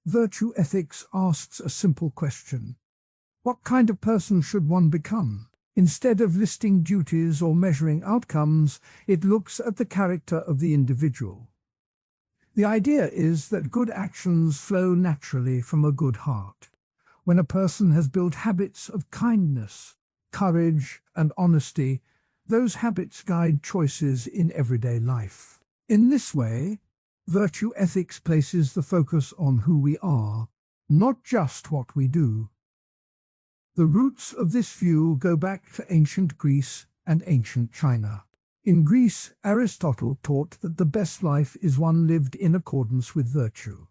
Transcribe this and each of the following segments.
Virtue ethics asks a simple question. What kind of person should one become? Instead of listing duties or measuring outcomes, it looks at the character of the individual. The idea is that good actions flow naturally from a good heart. When a person has built habits of kindness, courage, and honesty, those habits guide choices in everyday life. In this way, virtue ethics places the focus on who we are, not just what we do. The roots of this view go back to ancient Greece and ancient China. In Greece, Aristotle taught that the best life is one lived in accordance with virtue.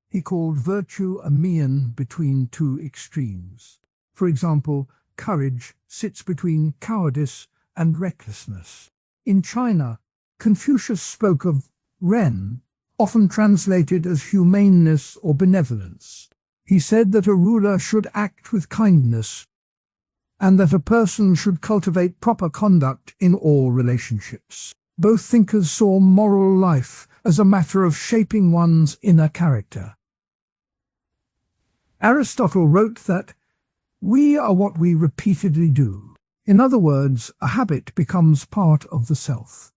He called virtue a mean between two extremes. For example, courage sits between cowardice and recklessness. In China, Confucius spoke of ren, often translated as humaneness or benevolence. He said that a ruler should act with kindness, and that a person should cultivate proper conduct in all relationships. Both thinkers saw moral life as a matter of shaping one's inner character. Aristotle wrote that we are what we repeatedly do. In other words, a habit becomes part of the self.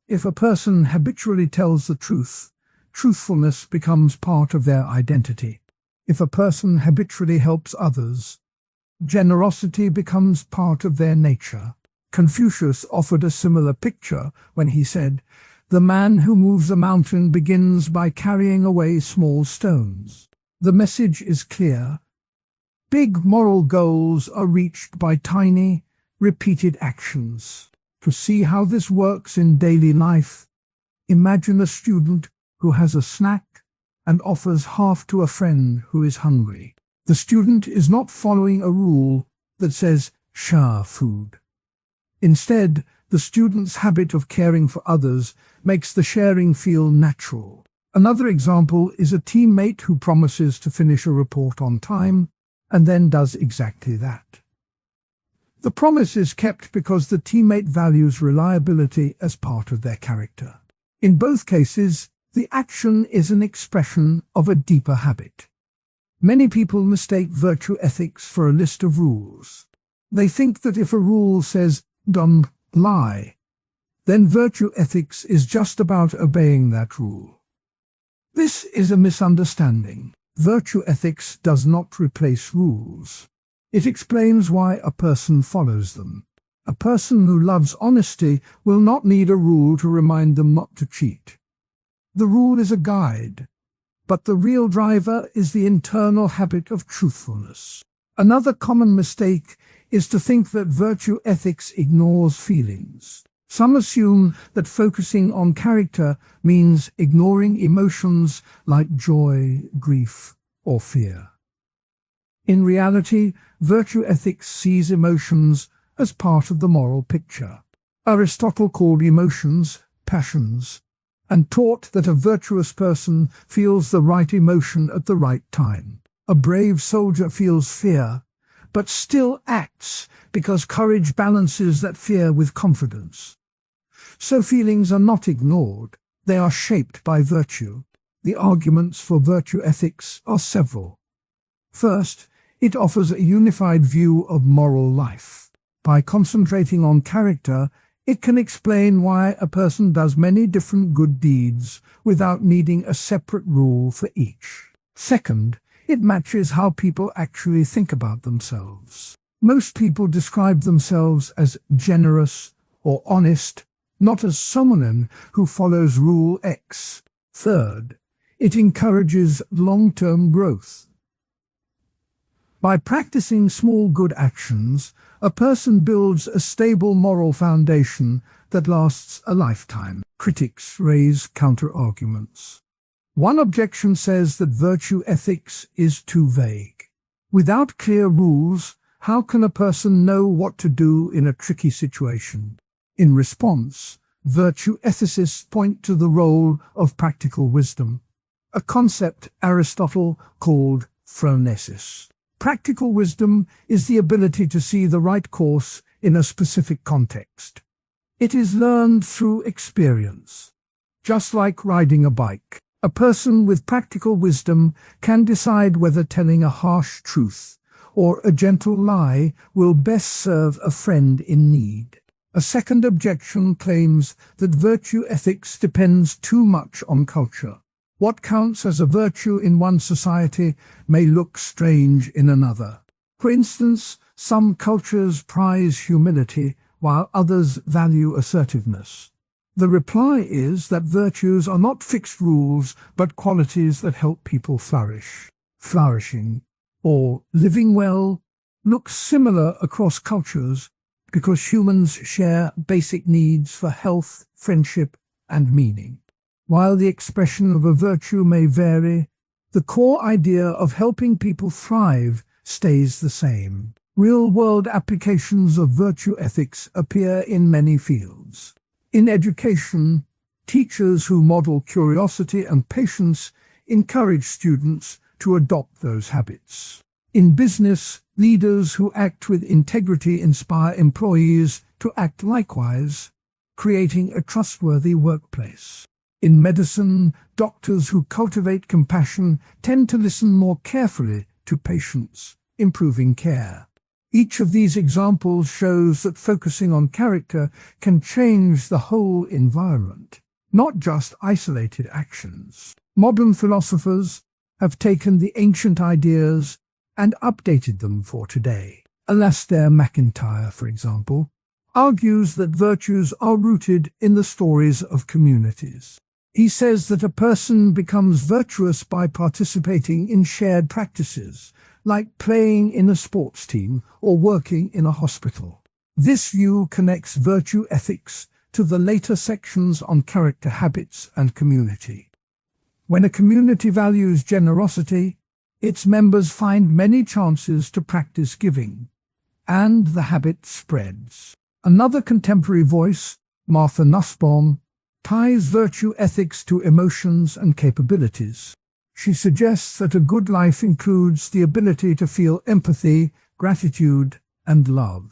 If a person habitually tells the truth, truthfulness becomes part of their identity. If a person habitually helps others, generosity becomes part of their nature. Confucius offered a similar picture when he said, "The man who moves a mountain begins by carrying away small stones." The message is clear. Big moral goals are reached by tiny, repeated actions. To see how this works in daily life, imagine a student who has a snack and offers half to a friend who is hungry. The student is not following a rule that says, share food. Instead, the student's habit of caring for others makes the sharing feel natural. Another example is a teammate who promises to finish a report on time and then does exactly that. The promise is kept because the teammate values reliability as part of their character. In both cases, the action is an expression of a deeper habit. Many people mistake virtue ethics for a list of rules. They think that if a rule says, "Don't lie," then virtue ethics is just about obeying that rule. This is a misunderstanding. Virtue ethics does not replace rules. It explains why a person follows them. A person who loves honesty will not need a rule to remind them not to cheat. The rule is a guide, but the real driver is the internal habit of truthfulness. Another common mistake is to think that virtue ethics ignores feelings. Some assume that focusing on character means ignoring emotions like joy, grief, or fear. In reality, virtue ethics sees emotions as part of the moral picture. Aristotle called emotions passions, and taught that a virtuous person feels the right emotion at the right time. A brave soldier feels fear, but still acts because courage balances that fear with confidence. So feelings are not ignored, they are shaped by virtue. The arguments for virtue ethics are several. First, it offers a unified view of moral life. By concentrating on character, it can explain why a person does many different good deeds without needing a separate rule for each. Second, it matches how people actually think about themselves. Most people describe themselves as generous or honest, not as someone who follows Rule X. Third, it encourages long-term growth. By practicing small good actions, a person builds a stable moral foundation that lasts a lifetime. Critics raise counter-arguments. One objection says that virtue ethics is too vague. Without clear rules, how can a person know what to do in a tricky situation? In response, virtue ethicists point to the role of practical wisdom, a concept Aristotle called phronesis. Practical wisdom is the ability to see the right course in a specific context. It is learned through experience. Just like riding a bike, A person with practical wisdom can decide whether telling a harsh truth or a gentle lie will best serve a friend in need. A second objection claims that virtue ethics depends too much on culture. What counts as a virtue in one society may look strange in another. For instance, some cultures prize humility while others value assertiveness. The reply is that virtues are not fixed rules, but qualities that help people flourish. Flourishing, or living well, looks similar across cultures because humans share basic needs for health, friendship, and meaning. While the expression of a virtue may vary, the core idea of helping people thrive stays the same. Real-world applications of virtue ethics appear in many fields. In education, teachers who model curiosity and patience encourage students to adopt those habits. In business, leaders who act with integrity inspire employees to act likewise, creating a trustworthy workplace. In medicine, doctors who cultivate compassion tend to listen more carefully to patients, improving care. Each of these examples shows that focusing on character can change the whole environment, not just isolated actions. Modern philosophers have taken the ancient ideas and updated them for today. Alasdair MacIntyre, for example, argues that virtues are rooted in the stories of communities. He says that a person becomes virtuous by participating in shared practices, like playing in a sports team or working in a hospital. This view connects virtue ethics to the later sections on character habits and community. When a community values generosity, its members find many chances to practice giving, and the habit spreads. Another contemporary voice, Martha Nussbaum, ties virtue ethics to emotions and capabilities. She suggests that a good life includes the ability to feel empathy, gratitude, and love.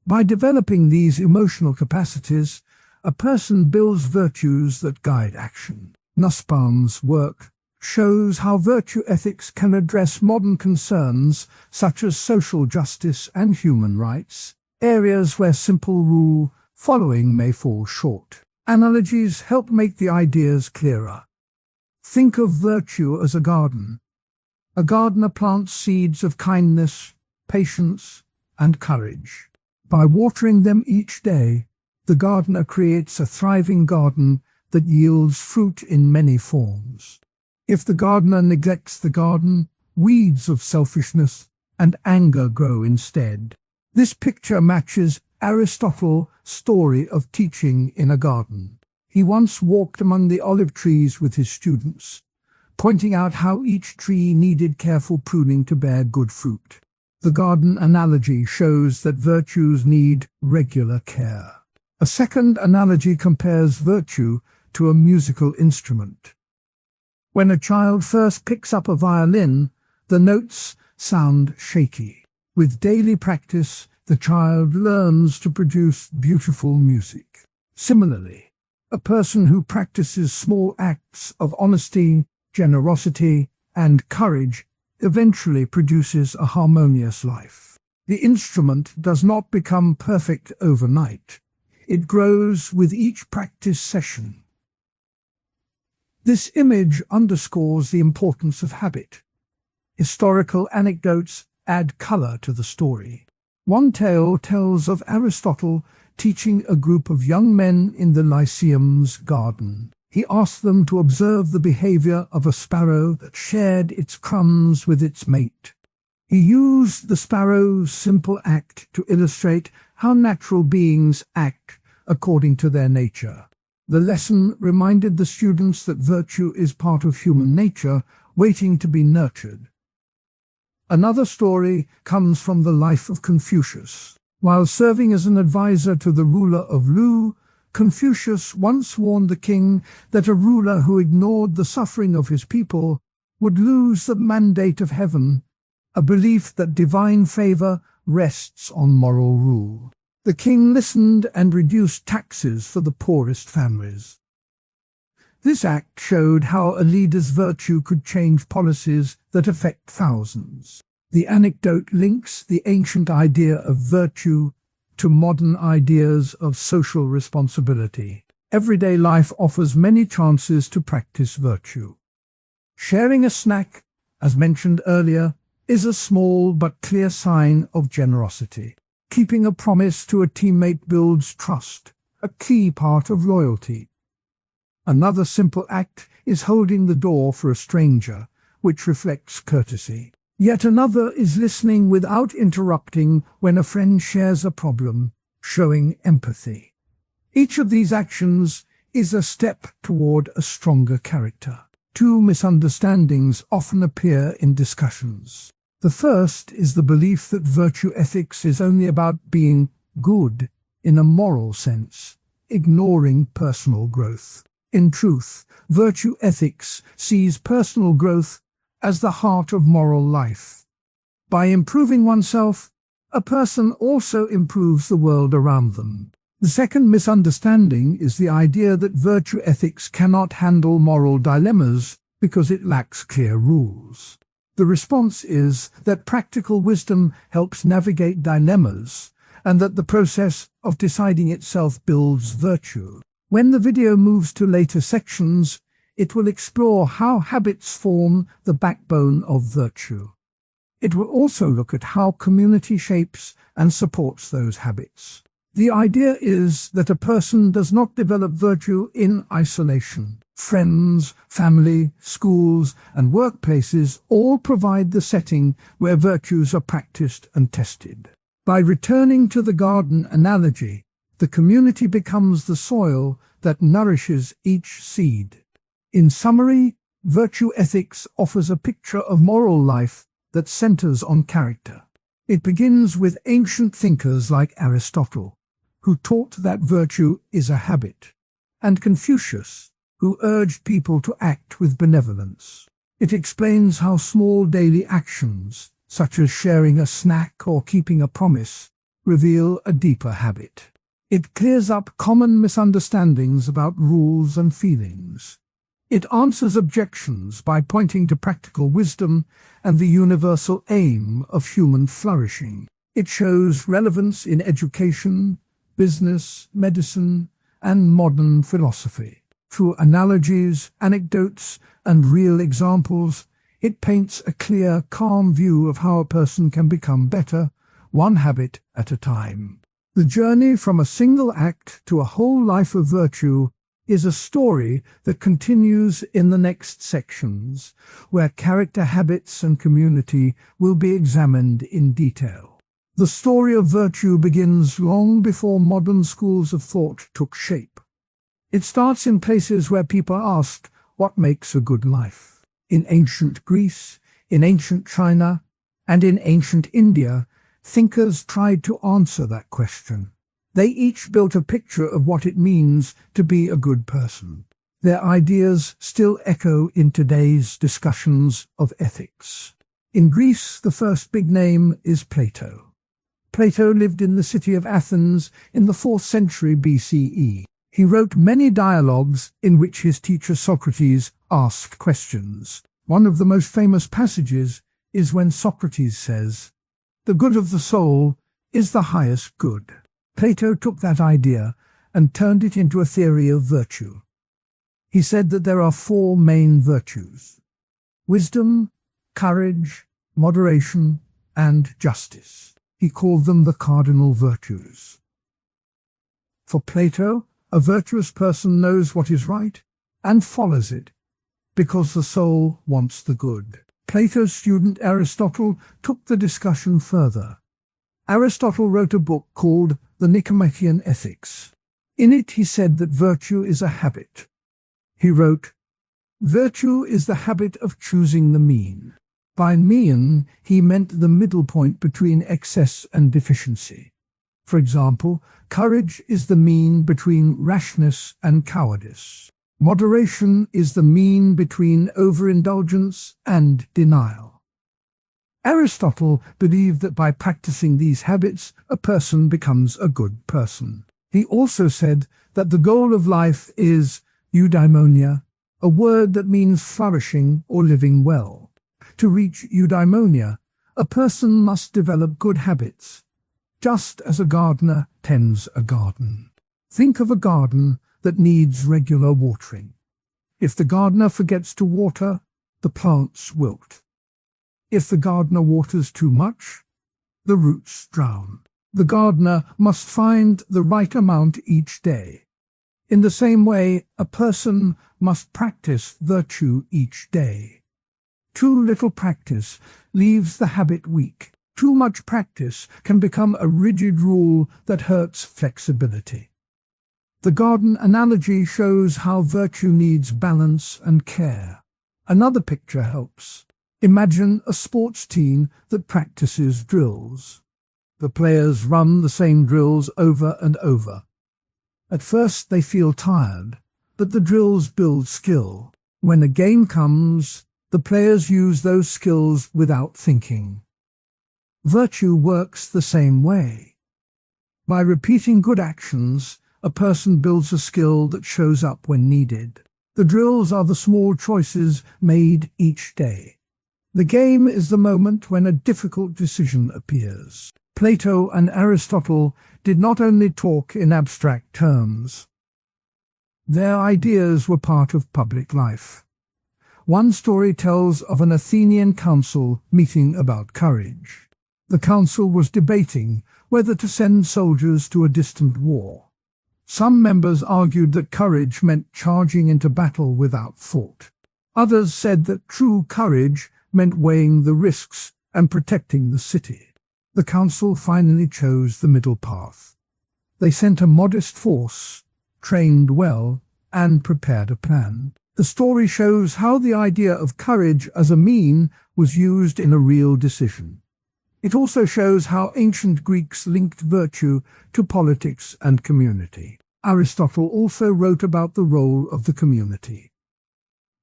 By developing these emotional capacities, a person builds virtues that guide action. Nussbaum's work shows how virtue ethics can address modern concerns such as social justice and human rights, areas where simple rule following may fall short. Analogies help make the ideas clearer. Think of virtue as a garden. A gardener plants seeds of kindness, patience, and courage. By watering them each day, the gardener creates a thriving garden that yields fruit in many forms. If the gardener neglects the garden, weeds of selfishness and anger grow instead. This picture matches Aristotle's story of teaching in a garden. He once walked among the olive trees with his students, pointing out how each tree needed careful pruning to bear good fruit. The garden analogy shows that virtues need regular care. A second analogy compares virtue to a musical instrument. When a child first picks up a violin, the notes sound shaky. With daily practice, the child learns to produce beautiful music. Similarly, a person who practices small acts of honesty, generosity, and courage eventually produces a harmonious life. The instrument does not become perfect overnight. It grows with each practice session. This image underscores the importance of habit. Historical anecdotes add color to the story. One tale tells of Aristotle teaching a group of young men in the Lyceum's garden. He asked them to observe the behavior of a sparrow that shared its crumbs with its mate. He used the sparrow's simple act to illustrate how natural beings act according to their nature. The lesson reminded the students that virtue is part of human nature, waiting to be nurtured. Another story comes from the life of Confucius. While serving as an advisor to the ruler of Lu, Confucius once warned the king that a ruler who ignored the suffering of his people would lose the mandate of heaven, a belief that divine favor rests on moral rule. The king listened and reduced taxes for the poorest families. This act showed how a leader's virtue could change policies that affect thousands. The anecdote links the ancient idea of virtue to modern ideas of social responsibility. Everyday life offers many chances to practice virtue. Sharing a snack, as mentioned earlier, is a small but clear sign of generosity. Keeping a promise to a teammate builds trust, a key part of loyalty. Another simple act is holding the door for a stranger, which reflects courtesy. Yet another is listening without interrupting when a friend shares a problem, showing empathy. Each of these actions is a step toward a stronger character. Two misunderstandings often appear in discussions. The first is the belief that virtue ethics is only about being good in a moral sense, ignoring personal growth. In truth, virtue ethics sees personal growth as the heart of moral life. By improving oneself, a person also improves the world around them. The second misunderstanding is the idea that virtue ethics cannot handle moral dilemmas because it lacks clear rules. The response is that practical wisdom helps navigate dilemmas, and that the process of deciding itself builds virtue. When the video moves to later sections, it will explore how habits form the backbone of virtue. It will also look at how community shapes and supports those habits. The idea is that a person does not develop virtue in isolation. Friends, family, schools, and workplaces all provide the setting where virtues are practiced and tested. By returning to the garden analogy, the community becomes the soil that nourishes each seed. In summary, virtue ethics offers a picture of moral life that centers on character. It begins with ancient thinkers like Aristotle, who taught that virtue is a habit, and Confucius, who urged people to act with benevolence. It explains how small daily actions, such as sharing a snack or keeping a promise, reveal a deeper habit. It clears up common misunderstandings about rules and feelings. It answers objections by pointing to practical wisdom and the universal aim of human flourishing. It shows relevance in education, business, medicine, and modern philosophy. Through analogies, anecdotes, and real examples, it paints a clear, calm view of how a person can become better, one habit at a time. The journey from a single act to a whole life of virtue is a story that continues in the next sections, where character, habits, and community will be examined in detail. The story of virtue begins long before modern schools of thought took shape. It starts in places where people asked, what makes a good life? In ancient Greece, in ancient China, and in ancient India, thinkers tried to answer that question. They each built a picture of what it means to be a good person. Their ideas still echo in today's discussions of ethics. In Greece, the first big name is Plato. Plato lived in the city of Athens in the 4th century BCE. He wrote many dialogues in which his teacher Socrates asked questions. One of the most famous passages is when Socrates says, "The good of the soul is the highest good." Plato took that idea and turned it into a theory of virtue. He said that there are 4 main virtues: wisdom, courage, moderation, and justice. He called them the cardinal virtues. For Plato, a virtuous person knows what is right and follows it, because the soul wants the good. Plato's student Aristotle took the discussion further. Aristotle wrote a book called The Nichomachean Ethics. In it he said that virtue is a habit. He wrote, "Virtue is the habit of choosing the mean." By mean, he meant the middle point between excess and deficiency. For example, courage is the mean between rashness and cowardice. Moderation is the mean between overindulgence and denial. Aristotle believed that by practicing these habits, a person becomes a good person. He also said that the goal of life is eudaimonia, a word that means flourishing or living well. To reach eudaimonia, a person must develop good habits, just as a gardener tends a garden. Think of a garden that needs regular watering. If the gardener forgets to water, the plants wilt. If the gardener waters too much, the roots drown. The gardener must find the right amount each day. In the same way, a person must practice virtue each day. Too little practice leaves the habit weak. Too much practice can become a rigid rule that hurts flexibility. The garden analogy shows how virtue needs balance and care. Another picture helps. Imagine a sports team that practices drills. The players run the same drills over and over. At first they feel tired, but the drills build skill. When a game comes, the players use those skills without thinking. Virtue works the same way. By repeating good actions, a person builds a skill that shows up when needed. The drills are the small choices made each day. The game is the moment when a difficult decision appears. Plato and Aristotle did not only talk in abstract terms. Their ideas were part of public life. One story tells of an Athenian council meeting about courage. The council was debating whether to send soldiers to a distant war. Some members argued that courage meant charging into battle without thought. Others said that true courage meant weighing the risks and protecting the city. The council finally chose the middle path. They sent a modest force, trained well, and prepared a plan. The story shows how the idea of courage as a mean was used in a real decision. It also shows how ancient Greeks linked virtue to politics and community. Aristotle also wrote about the role of the community.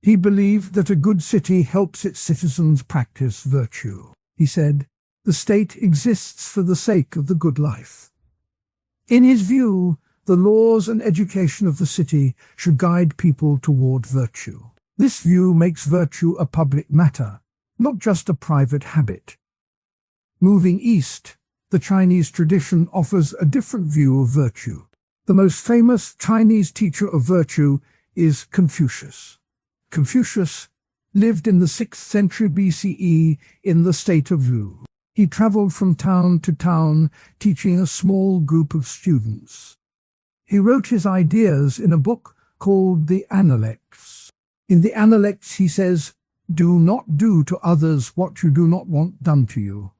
He believed that a good city helps its citizens practice virtue. He said, "The state exists for the sake of the good life." In his view, the laws and education of the city should guide people toward virtue. This view makes virtue a public matter, not just a private habit. Moving east, the Chinese tradition offers a different view of virtue. The most famous Chinese teacher of virtue is Confucius. Confucius lived in the 6th century BCE in the state of Lu. He traveled from town to town, teaching a small group of students. He wrote his ideas in a book called the Analects. In the Analects he says, "Do not do to others what you do not want done to you."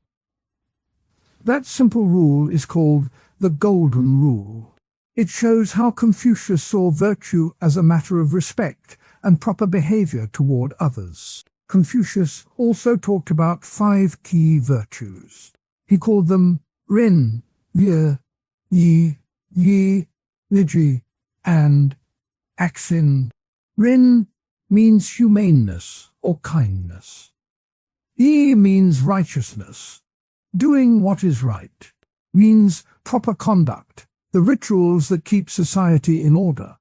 That simple rule is called the Golden Rule. It shows how Confucius saw virtue as a matter of respect and proper behavior toward others. Confucius also talked about 5 key virtues. He called them Ren, Ye, Yi, Niji, and Axin. Ren means humaneness or kindness. Yi means righteousness. Doing what is right. Means proper conduct, the rituals that keep society in order.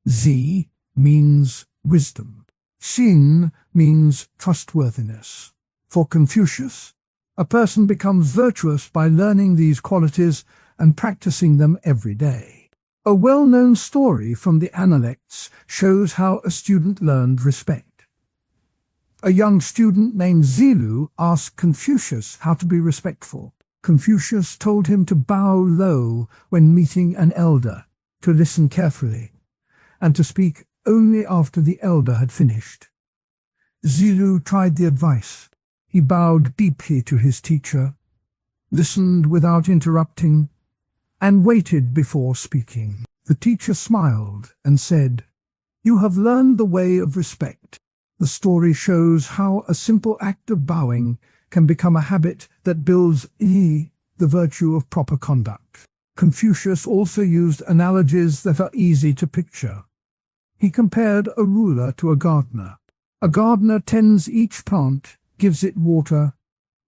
Zi means wisdom. Xin means trustworthiness. For Confucius, a person becomes virtuous by learning these qualities and practicing them every day. A well-known story from the Analects shows how a student learned respect. A young student named Zilu asked Confucius how to be respectful. Confucius told him to bow low when meeting an elder, to listen carefully, and to speak only after the elder had finished. Zilu tried the advice. He bowed deeply to his teacher, listened without interrupting, and waited before speaking. The teacher smiled and said, "You have learned the way of respect." The story shows how a simple act of bowing can become a habit that builds the virtue of proper conduct. Confucius also used analogies that are easy to picture. He compared a ruler to a gardener. A gardener tends each plant, gives it water,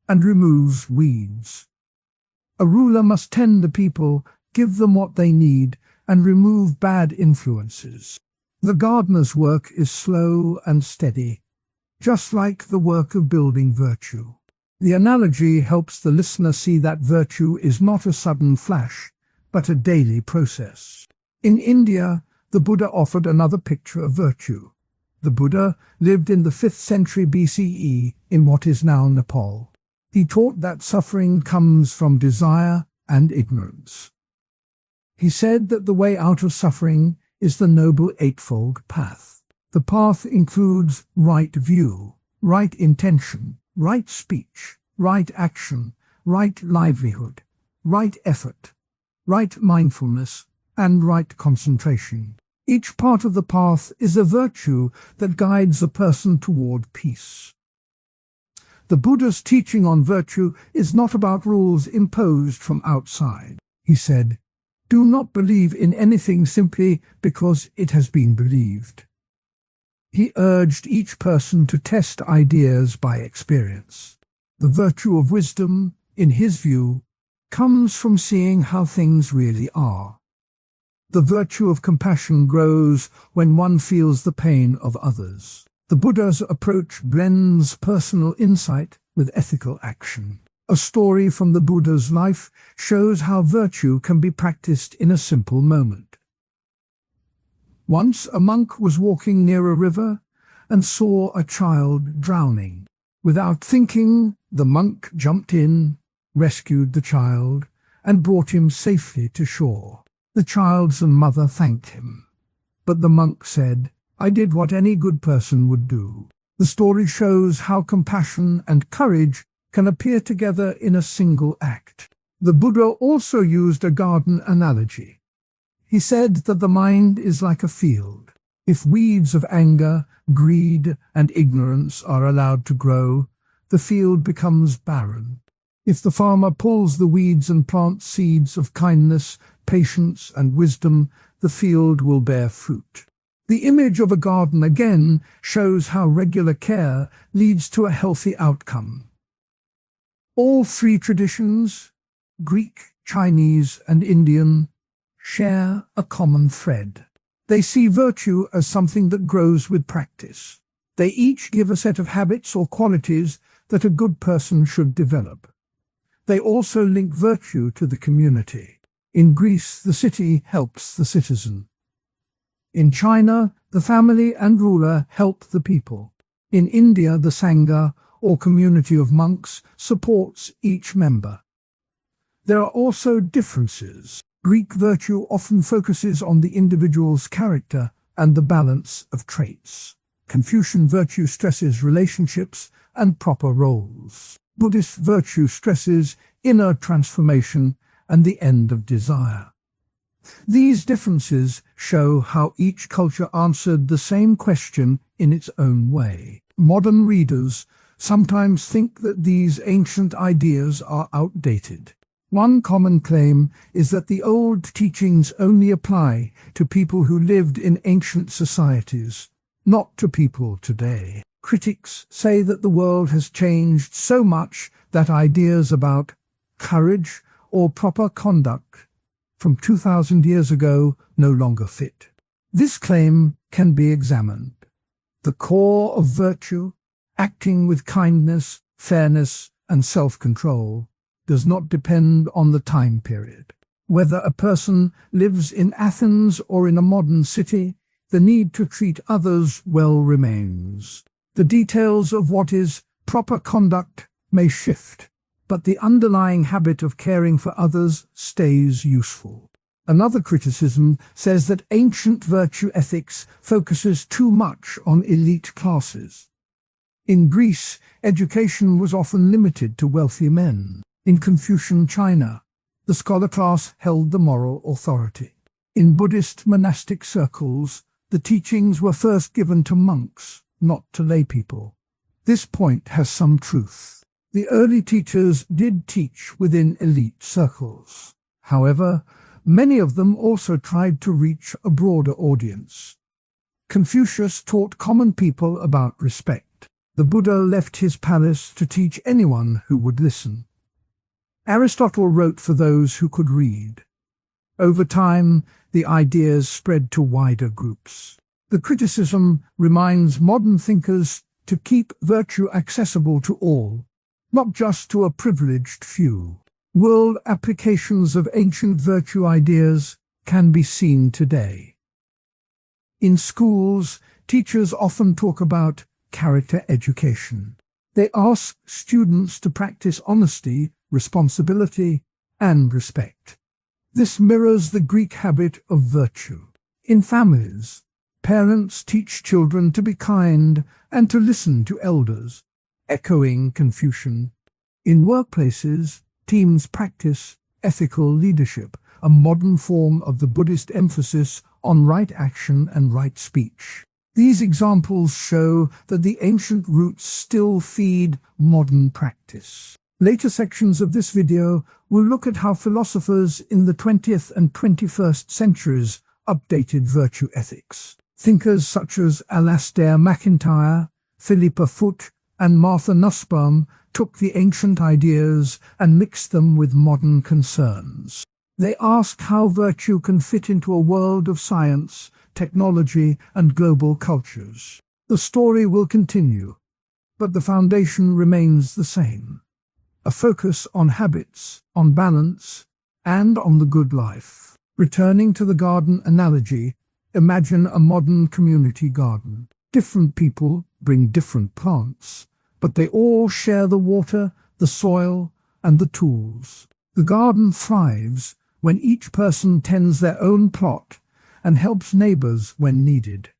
and removes weeds. A ruler must tend the people, give them what they need, and remove bad influences. The gardener's work is slow and steady, just like the work of building virtue. The analogy helps the listener see that virtue is not a sudden flash, but a daily process. In India, the Buddha offered another picture of virtue. The Buddha lived in the 5th century BCE in what is now Nepal. He taught that suffering comes from desire and ignorance. He said that the way out of suffering is the Noble Eightfold Path. The path includes right view, right intention, right speech, right action, right livelihood, right effort, right mindfulness, and right concentration. Each part of the path is a virtue that guides a person toward peace. The Buddha's teaching on virtue is not about rules imposed from outside. He said, "Do not believe in anything simply because it has been believed." He urged each person to test ideas by experience. The virtue of wisdom, in his view, comes from seeing how things really are. The virtue of compassion grows when one feels the pain of others. The Buddha's approach blends personal insight with ethical action. A story from the Buddha's life shows how virtue can be practiced in a simple moment. Once a monk was walking near a river and saw a child drowning. Without thinking, the monk jumped in, rescued the child, and brought him safely to shore. The child's mother thanked him, but the monk said, "I did what any good person would do." The story shows how compassion and courage can appear together in a single act. The Buddha also used a garden analogy. He said that the mind is like a field. If weeds of anger, greed, and ignorance are allowed to grow, the field becomes barren. If the farmer pulls the weeds and plants seeds of kindness, patience, and wisdom, the field will bear fruit. The image of a garden again shows how regular care leads to a healthy outcome. All three traditions, Greek, Chinese, and Indian, share a common thread. They see virtue as something that grows with practice. They each give a set of habits or qualities that a good person should develop. They also link virtue to the community. In Greece, the city helps the citizen. In China, the family and ruler help the people. In India, the Sangha, or community of monks, supports each member. There are also differences. Greek virtue often focuses on the individual's character and the balance of traits. Confucian virtue stresses relationships and proper roles. Buddhist virtue stresses inner transformation and the end of desire. These differences show how each culture answered the same question in its own way. Modern readers sometimes think that these ancient ideas are outdated. One common claim is that the old teachings only apply to people who lived in ancient societies, not to people today. Critics say that the world has changed so much that ideas about courage or proper conduct from 2,000 years ago no longer fit. This claim can be examined. The core of virtue, acting with kindness, fairness, and self-control, does not depend on the time period. Whether a person lives in Athens or in a modern city, the need to treat others well remains. The details of what is proper conduct may shift, but the underlying habit of caring for others stays useful. Another criticism says that ancient virtue ethics focuses too much on elite classes. In Greece, education was often limited to wealthy men. In Confucian China, the scholar class held the moral authority. In Buddhist monastic circles, the teachings were first given to monks, not to laypeople. This point has some truth. The early teachers did teach within elite circles. However, many of them also tried to reach a broader audience. Confucius taught common people about respect. The Buddha left his palace to teach anyone who would listen. Aristotle wrote for those who could read. Over time, the ideas spread to wider groups. The criticism reminds modern thinkers to keep virtue accessible to all, not just to a privileged few. World applications of ancient virtue ideas can be seen today. In schools, teachers often talk about character education. They ask students to practice honesty, responsibility, and respect. This mirrors the Greek habit of virtue. In families, parents teach children to be kind and to listen to elders, echoing Confucian. In workplaces, teams practice ethical leadership, a modern form of the Buddhist emphasis on right action and right speech. These examples show that the ancient roots still feed modern practice. Later sections of this video will look at how philosophers in the 20th and 21st centuries updated virtue ethics. Thinkers such as Alasdair MacIntyre, Philippa Foot, and Martha Nussbaum took the ancient ideas and mixed them with modern concerns. They ask how virtue can fit into a world of science, technology, and global cultures. The story will continue, but the foundation remains the same: a focus on habits, on balance, and on the good life. Returning to the garden analogy, imagine a modern community garden. Different people bring different plants, but they all share the water, the soil, and the tools. The garden thrives when each person tends their own plot and helps neighbors when needed.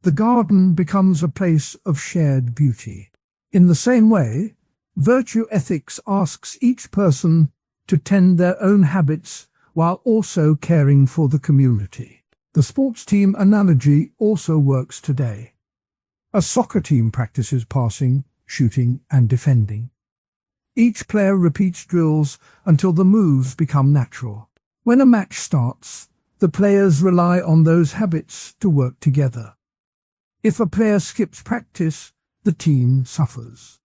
The garden becomes a place of shared beauty. In the same way, virtue ethics asks each person to tend their own habits while also caring for the community. The sports team analogy also works today. A soccer team practices passing, shooting, and defending. Each player repeats drills until the moves become natural. When a match starts, the players rely on those habits to work together. If a player skips practice, the team suffers.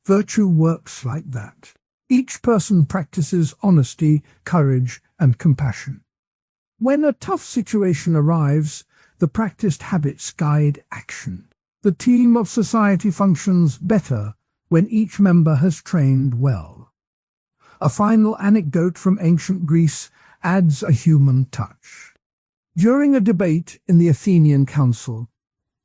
Virtue works like that. Each person practices honesty, courage, and compassion. When a tough situation arrives, the practiced habits guide action. The team of society functions better when each member has trained well. A final anecdote from ancient Greece adds a human touch. During a debate in the Athenian Council,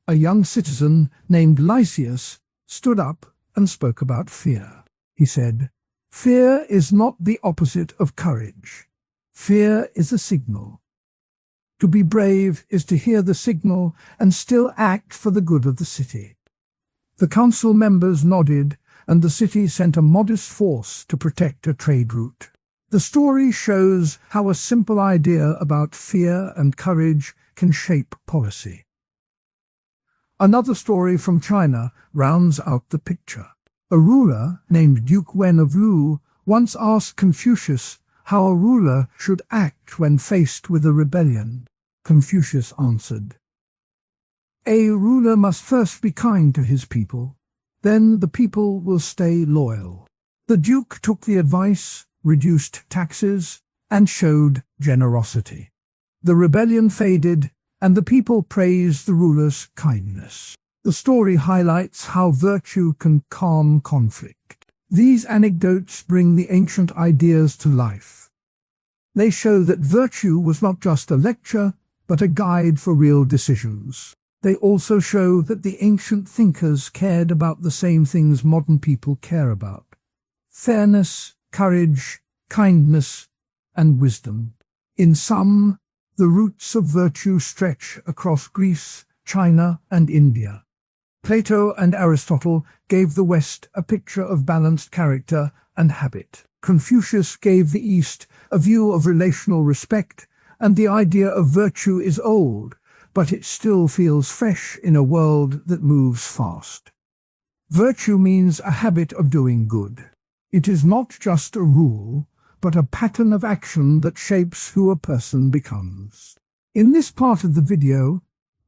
a young citizen named Lysias stood up and spoke about fear. He said, "Fear is not the opposite of courage. Fear is a signal. To be brave is to hear the signal and still act for the good of the city." The council members nodded, and the city sent a modest force to protect a trade route. The story shows how a simple idea about fear and courage can shape policy. Another story from China rounds out the picture. A ruler named Duke Wen of Lu once asked Confucius how a ruler should act when faced with a rebellion. Confucius answered, "A ruler must first be kind to his people, then the people will stay loyal." The Duke took the advice, reduced taxes, and showed generosity. The rebellion faded, and the people praised the ruler's kindness. The story highlights how virtue can calm conflict. These anecdotes bring the ancient ideas to life. They show that virtue was not just a lecture, but a guide for real decisions. They also show that the ancient thinkers cared about the same things modern people care about: fairness, courage, kindness, and wisdom. In sum, the roots of virtue stretch across Greece, China, and India. Plato and Aristotle gave the West a picture of balanced character and habit. Confucius gave the East a view of relational respect, and the idea of virtue is old, but it still feels fresh in a world that moves fast. Virtue means a habit of doing good. It is not just a rule, but a pattern of action that shapes who a person becomes. In this part of the video,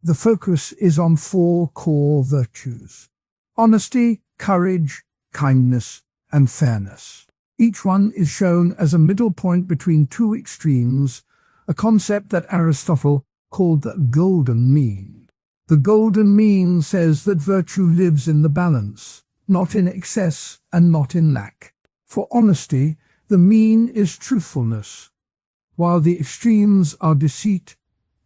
the focus is on 4 core virtues: honesty, courage, kindness, and fairness. Each one is shown as a middle point between 2 extremes, a concept that Aristotle called the golden mean. The golden mean says that virtue lives in the balance, not in excess and not in lack. For honesty, the mean is truthfulness, while the extremes are deceit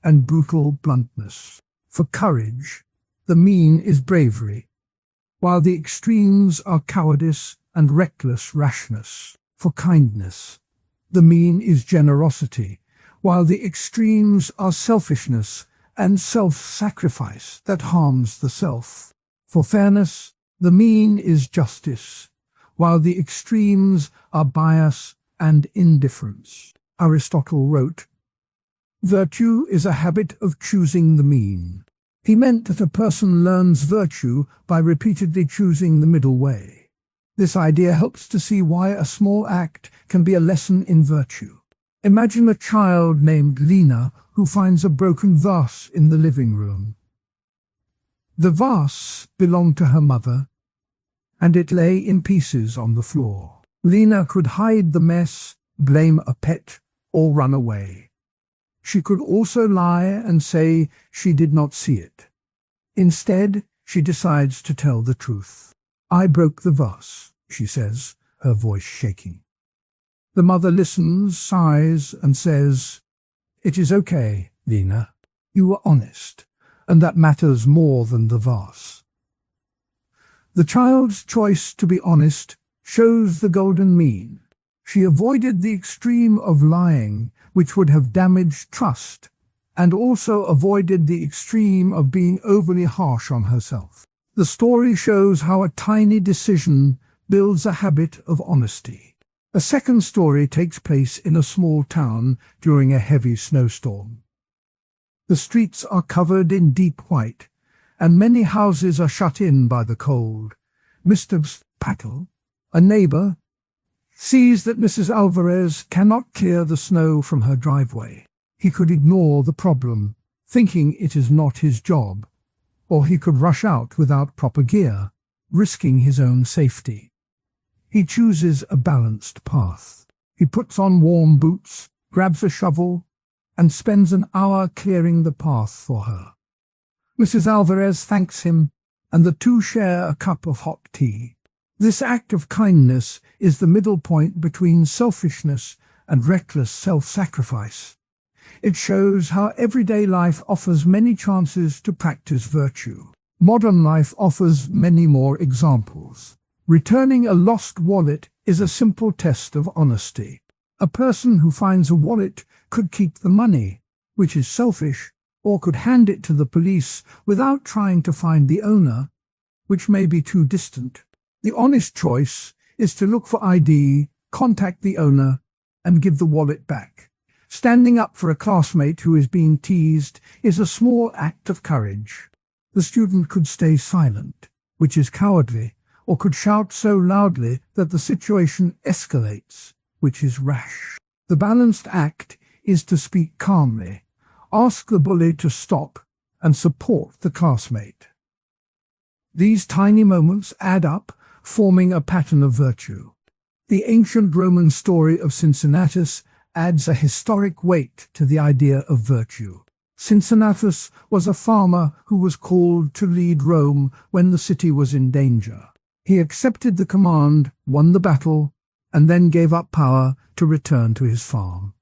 and brutal bluntness. For courage, the mean is bravery, while the extremes are cowardice and reckless rashness. For kindness, the mean is generosity, while the extremes are selfishness and self-sacrifice that harms the self. For fairness, the mean is justice, while the extremes are bias and indifference. Aristotle wrote, "Virtue is a habit of choosing the mean." He meant that a person learns virtue by repeatedly choosing the middle way. This idea helps to see why a small act can be a lesson in virtue. Imagine a child named Lena who finds a broken vase in the living room. The vase belonged to her mother, and it lay in pieces on the floor. Lena could hide the mess, blame a pet, or run away. She could also lie and say she did not see it. Instead, she decides to tell the truth. "I broke the vase," she says, her voice shaking. The mother listens, sighs, and says, "It is okay, Lena. You were honest, and that matters more than the vase." The child's choice to be honest shows the golden mean. She avoided the extreme of lying, which would have damaged trust, and also avoided the extreme of being overly harsh on herself. The story shows how a tiny decision builds a habit of honesty. A second story takes place in a small town during a heavy snowstorm. The streets are covered in deep white, and many houses are shut in by the cold. Mr. Patel, a neighbor, sees that Mrs. Alvarez cannot clear the snow from her driveway. He could ignore the problem, thinking it is not his job, or he could rush out without proper gear, risking his own safety. He chooses a balanced path. He puts on warm boots, grabs a shovel, and spends an hour clearing the path for her. Mrs. Alvarez thanks him, and the two share a cup of hot tea. This act of kindness is the middle point between selfishness and reckless self-sacrifice. It shows how everyday life offers many chances to practice virtue. Modern life offers many more examples. Returning a lost wallet is a simple test of honesty. A person who finds a wallet could keep the money, which is selfish, or could hand it to the police without trying to find the owner, which may be too distant. The honest choice is to look for ID, contact the owner, and give the wallet back. Standing up for a classmate who is being teased is a small act of courage. The student could stay silent, which is cowardly, or could shout so loudly that the situation escalates, which is rash. The balanced act is to speak calmly, ask the bully to stop, and support the classmate. These tiny moments add up, forming a pattern of virtue. The ancient Roman story of Cincinnatus adds a historic weight to the idea of virtue. Cincinnatus was a farmer who was called to lead Rome when the city was in danger. He accepted the command, won the battle, and then gave up power to return to his farm.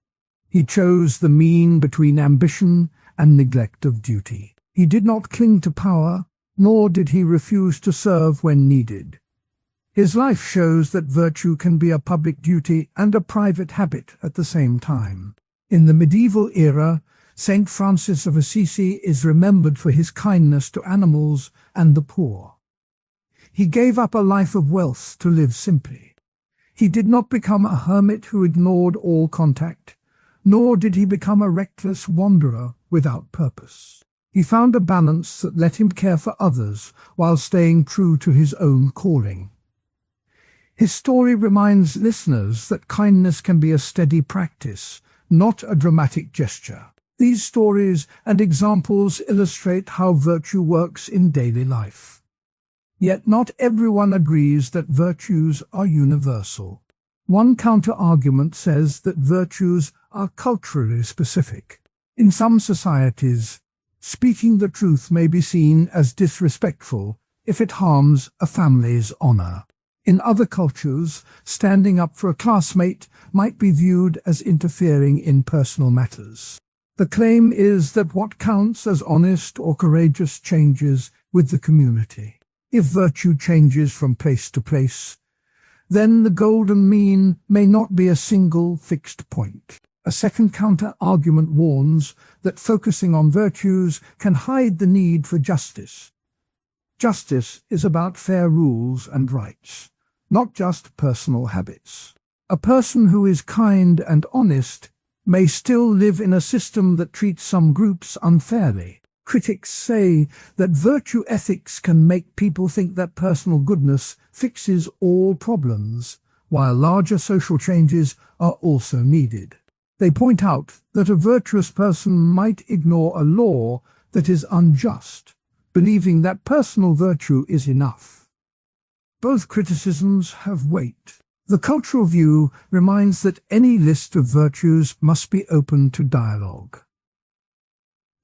He chose the mean between ambition and neglect of duty. He did not cling to power, nor did he refuse to serve when needed. His life shows that virtue can be a public duty and a private habit at the same time. In the medieval era, Saint Francis of Assisi is remembered for his kindness to animals and the poor. He gave up a life of wealth to live simply. He did not become a hermit who ignored all contact, nor did he become a reckless wanderer without purpose. He found a balance that let him care for others while staying true to his own calling. His story reminds listeners that kindness can be a steady practice, not a dramatic gesture. These stories and examples illustrate how virtue works in daily life. Yet not everyone agrees that virtues are universal. One counter-argument says that virtues are culturally specific. In some societies, speaking the truth may be seen as disrespectful if it harms a family's honor. In other cultures, standing up for a classmate might be viewed as interfering in personal matters. The claim is that what counts as honest or courageous changes with the community. If virtue changes from place to place, then the golden mean may not be a single fixed point. A second counter-argument warns that focusing on virtues can hide the need for justice. Justice is about fair rules and rights, not just personal habits. A person who is kind and honest may still live in a system that treats some groups unfairly. Critics say that virtue ethics can make people think that personal goodness fixes all problems, while larger social changes are also needed. They point out that a virtuous person might ignore a law that is unjust, believing that personal virtue is enough. Both criticisms have weight. The cultural view reminds that any list of virtues must be open to dialogue.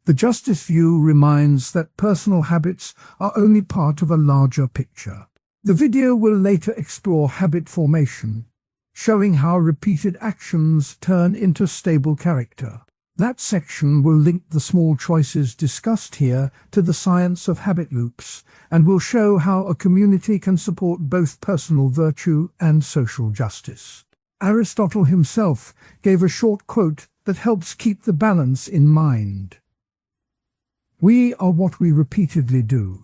The justice view reminds that personal habits are only part of a larger picture. The video will later explore habit formation, showing how repeated actions turn into stable character. That section will link the small choices discussed here to the science of habit loops, and will show how a community can support both personal virtue and social justice. Aristotle himself gave a short quote that helps keep the balance in mind. "We are what we repeatedly do."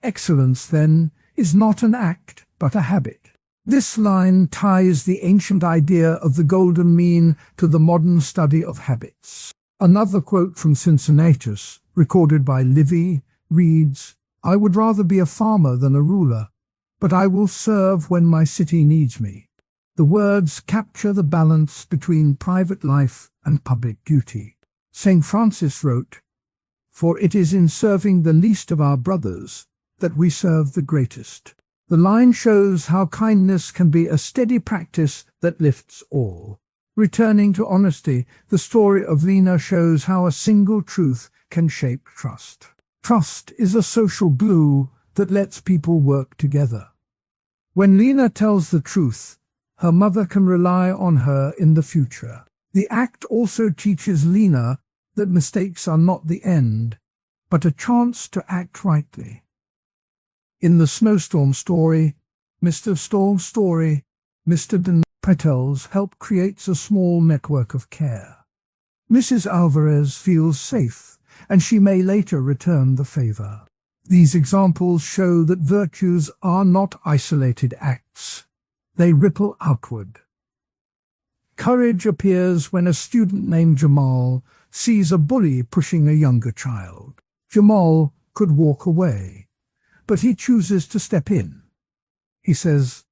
Excellence, then, is not an act, but a habit. This line ties the ancient idea of the golden mean to the modern study of habits. Another quote from Cincinnatus, recorded by Livy, reads, "I would rather be a farmer than a ruler, but I will serve when my city needs me." The words capture the balance between private life and public duty. St. Francis wrote, "For it is in serving the least of our brothers that we serve the greatest." The line shows how kindness can be a steady practice that lifts all. Returning to honesty, the story of Lena shows how a single truth can shape trust. Trust is a social glue that lets people work together. When Lena tells the truth, her mother can rely on her in the future. The act also teaches Lena that mistakes are not the end, but a chance to act rightly. In the snowstorm story, Mr. Storm's story, Mr. Den Petel's help creates a small network of care. Mrs. Alvarez feels safe, and she may later return the favor. These examples show that virtues are not isolated acts. They ripple outward. Courage appears when a student named Jamal sees a bully pushing a younger child. Jamal could walk away, but he chooses to step in. He says,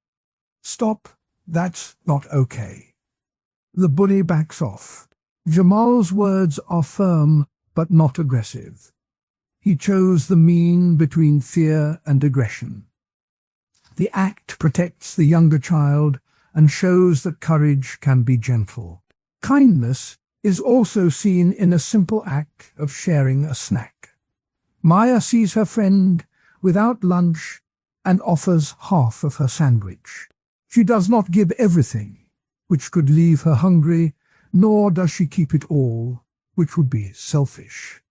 "Stop, that's not okay." The bully backs off. Jamal's words are firm but not aggressive. He chose the mean between fear and aggression. The act protects the younger child and shows that courage can be gentle. Kindness is also seen in a simple act of sharing a snack. Maya sees her friend without lunch and offers half of her sandwich. She does not give everything, which could leave her hungry, nor does she keep it all, which would be selfish.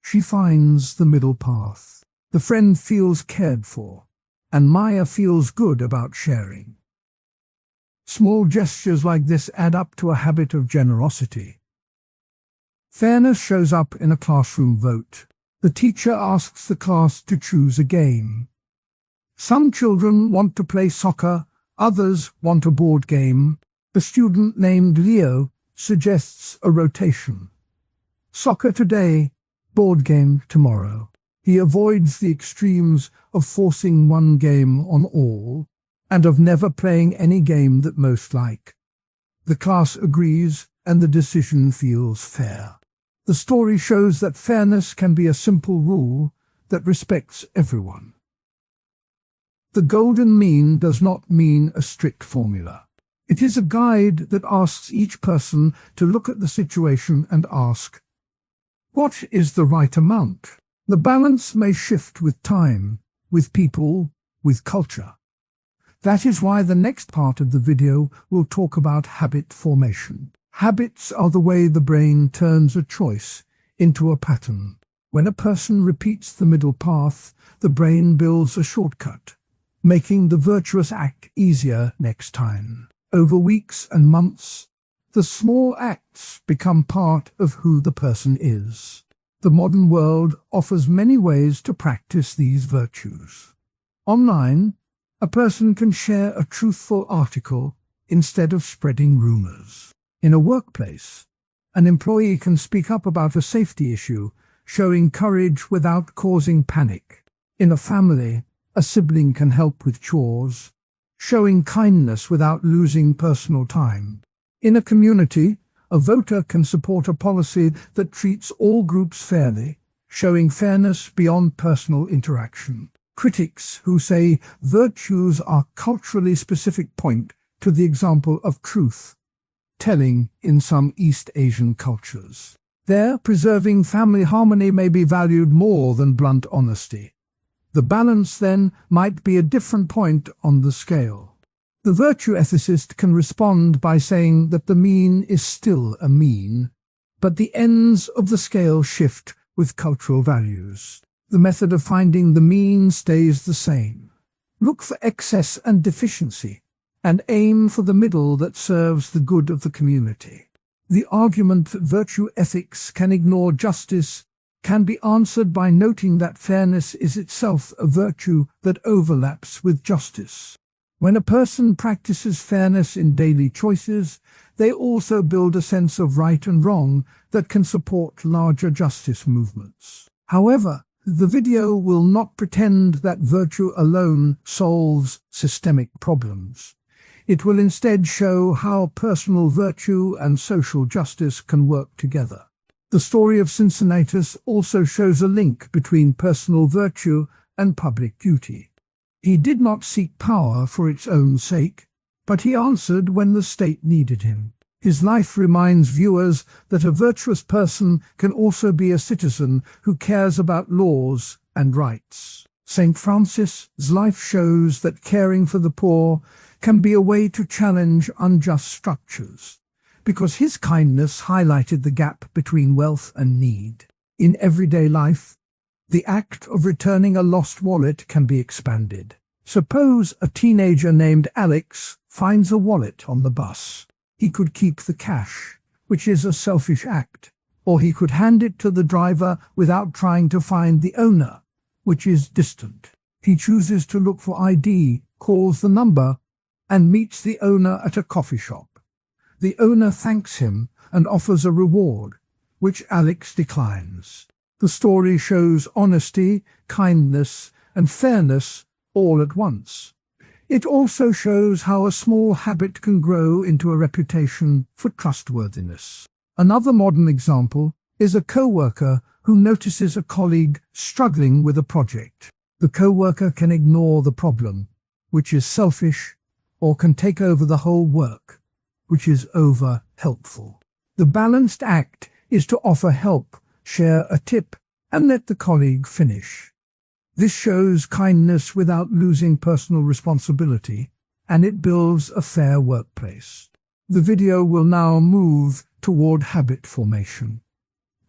She finds the middle path. The friend feels cared for, and Maya feels good about sharing. Small gestures like this add up to a habit of generosity. Fairness shows up in a classroom vote. The teacher asks the class to choose a game. Some children want to play soccer, others want a board game. A student named Leo suggests a rotation. Soccer today, board game tomorrow. He avoids the extremes of forcing one game on all, and of never playing any game that most like. The class agrees, and the decision feels fair. The story shows that fairness can be a simple rule that respects everyone. The golden mean does not mean a strict formula. It is a guide that asks each person to look at the situation and ask, what is the right amount? The balance may shift with time, with people, with culture. That is why the next part of the video will talk about habit formation. Habits are the way the brain turns a choice into a pattern. When a person repeats the middle path, the brain builds a shortcut, making the virtuous act easier next time. Over weeks and months, the small acts become part of who the person is. The modern world offers many ways to practice these virtues. Online, a person can share a truthful article instead of spreading rumors. In a workplace, an employee can speak up about a safety issue, showing courage without causing panic. In a family, a sibling can help with chores, showing kindness without losing personal time. In a community, a voter can support a policy that treats all groups fairly, showing fairness beyond personal interaction. Critics who say virtues are culturally specific point to the example of truth telling in some East Asian cultures. There, preserving family harmony may be valued more than blunt honesty. The balance, then, might be a different point on the scale. The virtue ethicist can respond by saying that the mean is still a mean, but the ends of the scale shift with cultural values. The method of finding the mean stays the same. Look for excess and deficiency, and aim for the middle that serves the good of the community. The argument that virtue ethics can ignore justice can be answered by noting that fairness is itself a virtue that overlaps with justice. When a person practices fairness in daily choices, they also build a sense of right and wrong that can support larger justice movements. However, the video will not pretend that virtue alone solves systemic problems. It will instead show how personal virtue and social justice can work together. The story of Cincinnatus also shows a link between personal virtue and public duty. He did not seek power for its own sake, but he answered when the state needed him. His life reminds viewers that a virtuous person can also be a citizen who cares about laws and rights. St. Francis's life shows that caring for the poor can be a way to challenge unjust structures, because his kindness highlighted the gap between wealth and need. In everyday life, the act of returning a lost wallet can be expanded. Suppose a teenager named Alex finds a wallet on the bus. He could keep the cash, which is a selfish act, or he could hand it to the driver without trying to find the owner, which is distant. He chooses to look for ID, calls the number, and meets the owner at a coffee shop. The owner thanks him and offers a reward, which Alex declines. The story shows honesty, kindness, and fairness all at once. It also shows how a small habit can grow into a reputation for trustworthiness. Another modern example is a co-worker who notices a colleague struggling with a project. The co-worker can ignore the problem, which is selfish, or can take over the whole work, which is over-helpful. The balanced act is to offer help, share a tip, and let the colleague finish. This shows kindness without losing personal responsibility, and it builds a fair workplace. The video will now move toward habit formation.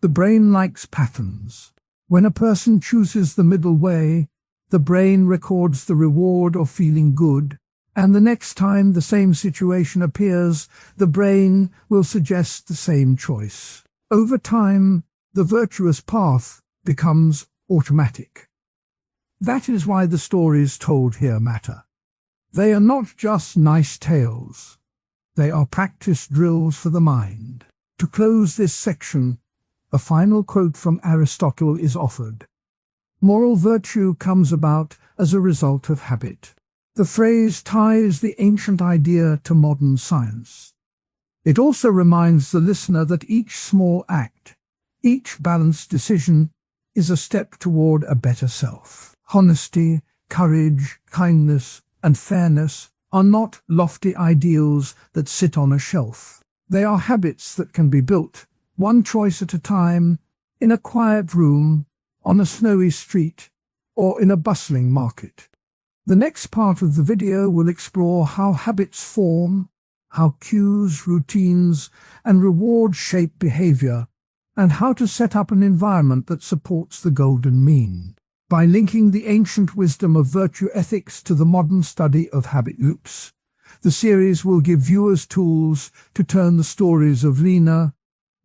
The brain likes patterns. When a person chooses the middle way, the brain records the reward of feeling good, and the next time the same situation appears, the brain will suggest the same choice. Over time, the virtuous path becomes automatic. That is why the stories told here matter. They are not just nice tales. They are practice drills for the mind. To close this section, a final quote from Aristotle is offered. Moral virtue comes about as a result of habit. The phrase ties the ancient idea to modern science. It also reminds the listener that each small act, each balanced decision, is a step toward a better self. Honesty, courage, kindness, and fairness are not lofty ideals that sit on a shelf. They are habits that can be built, one choice at a time, in a quiet room, on a snowy street, or in a bustling market. The next part of the video will explore how habits form, how cues, routines, and rewards shape behavior, and how to set up an environment that supports the golden mean. By linking the ancient wisdom of virtue ethics to the modern study of habit loops, the series will give viewers tools to turn the stories of Lena,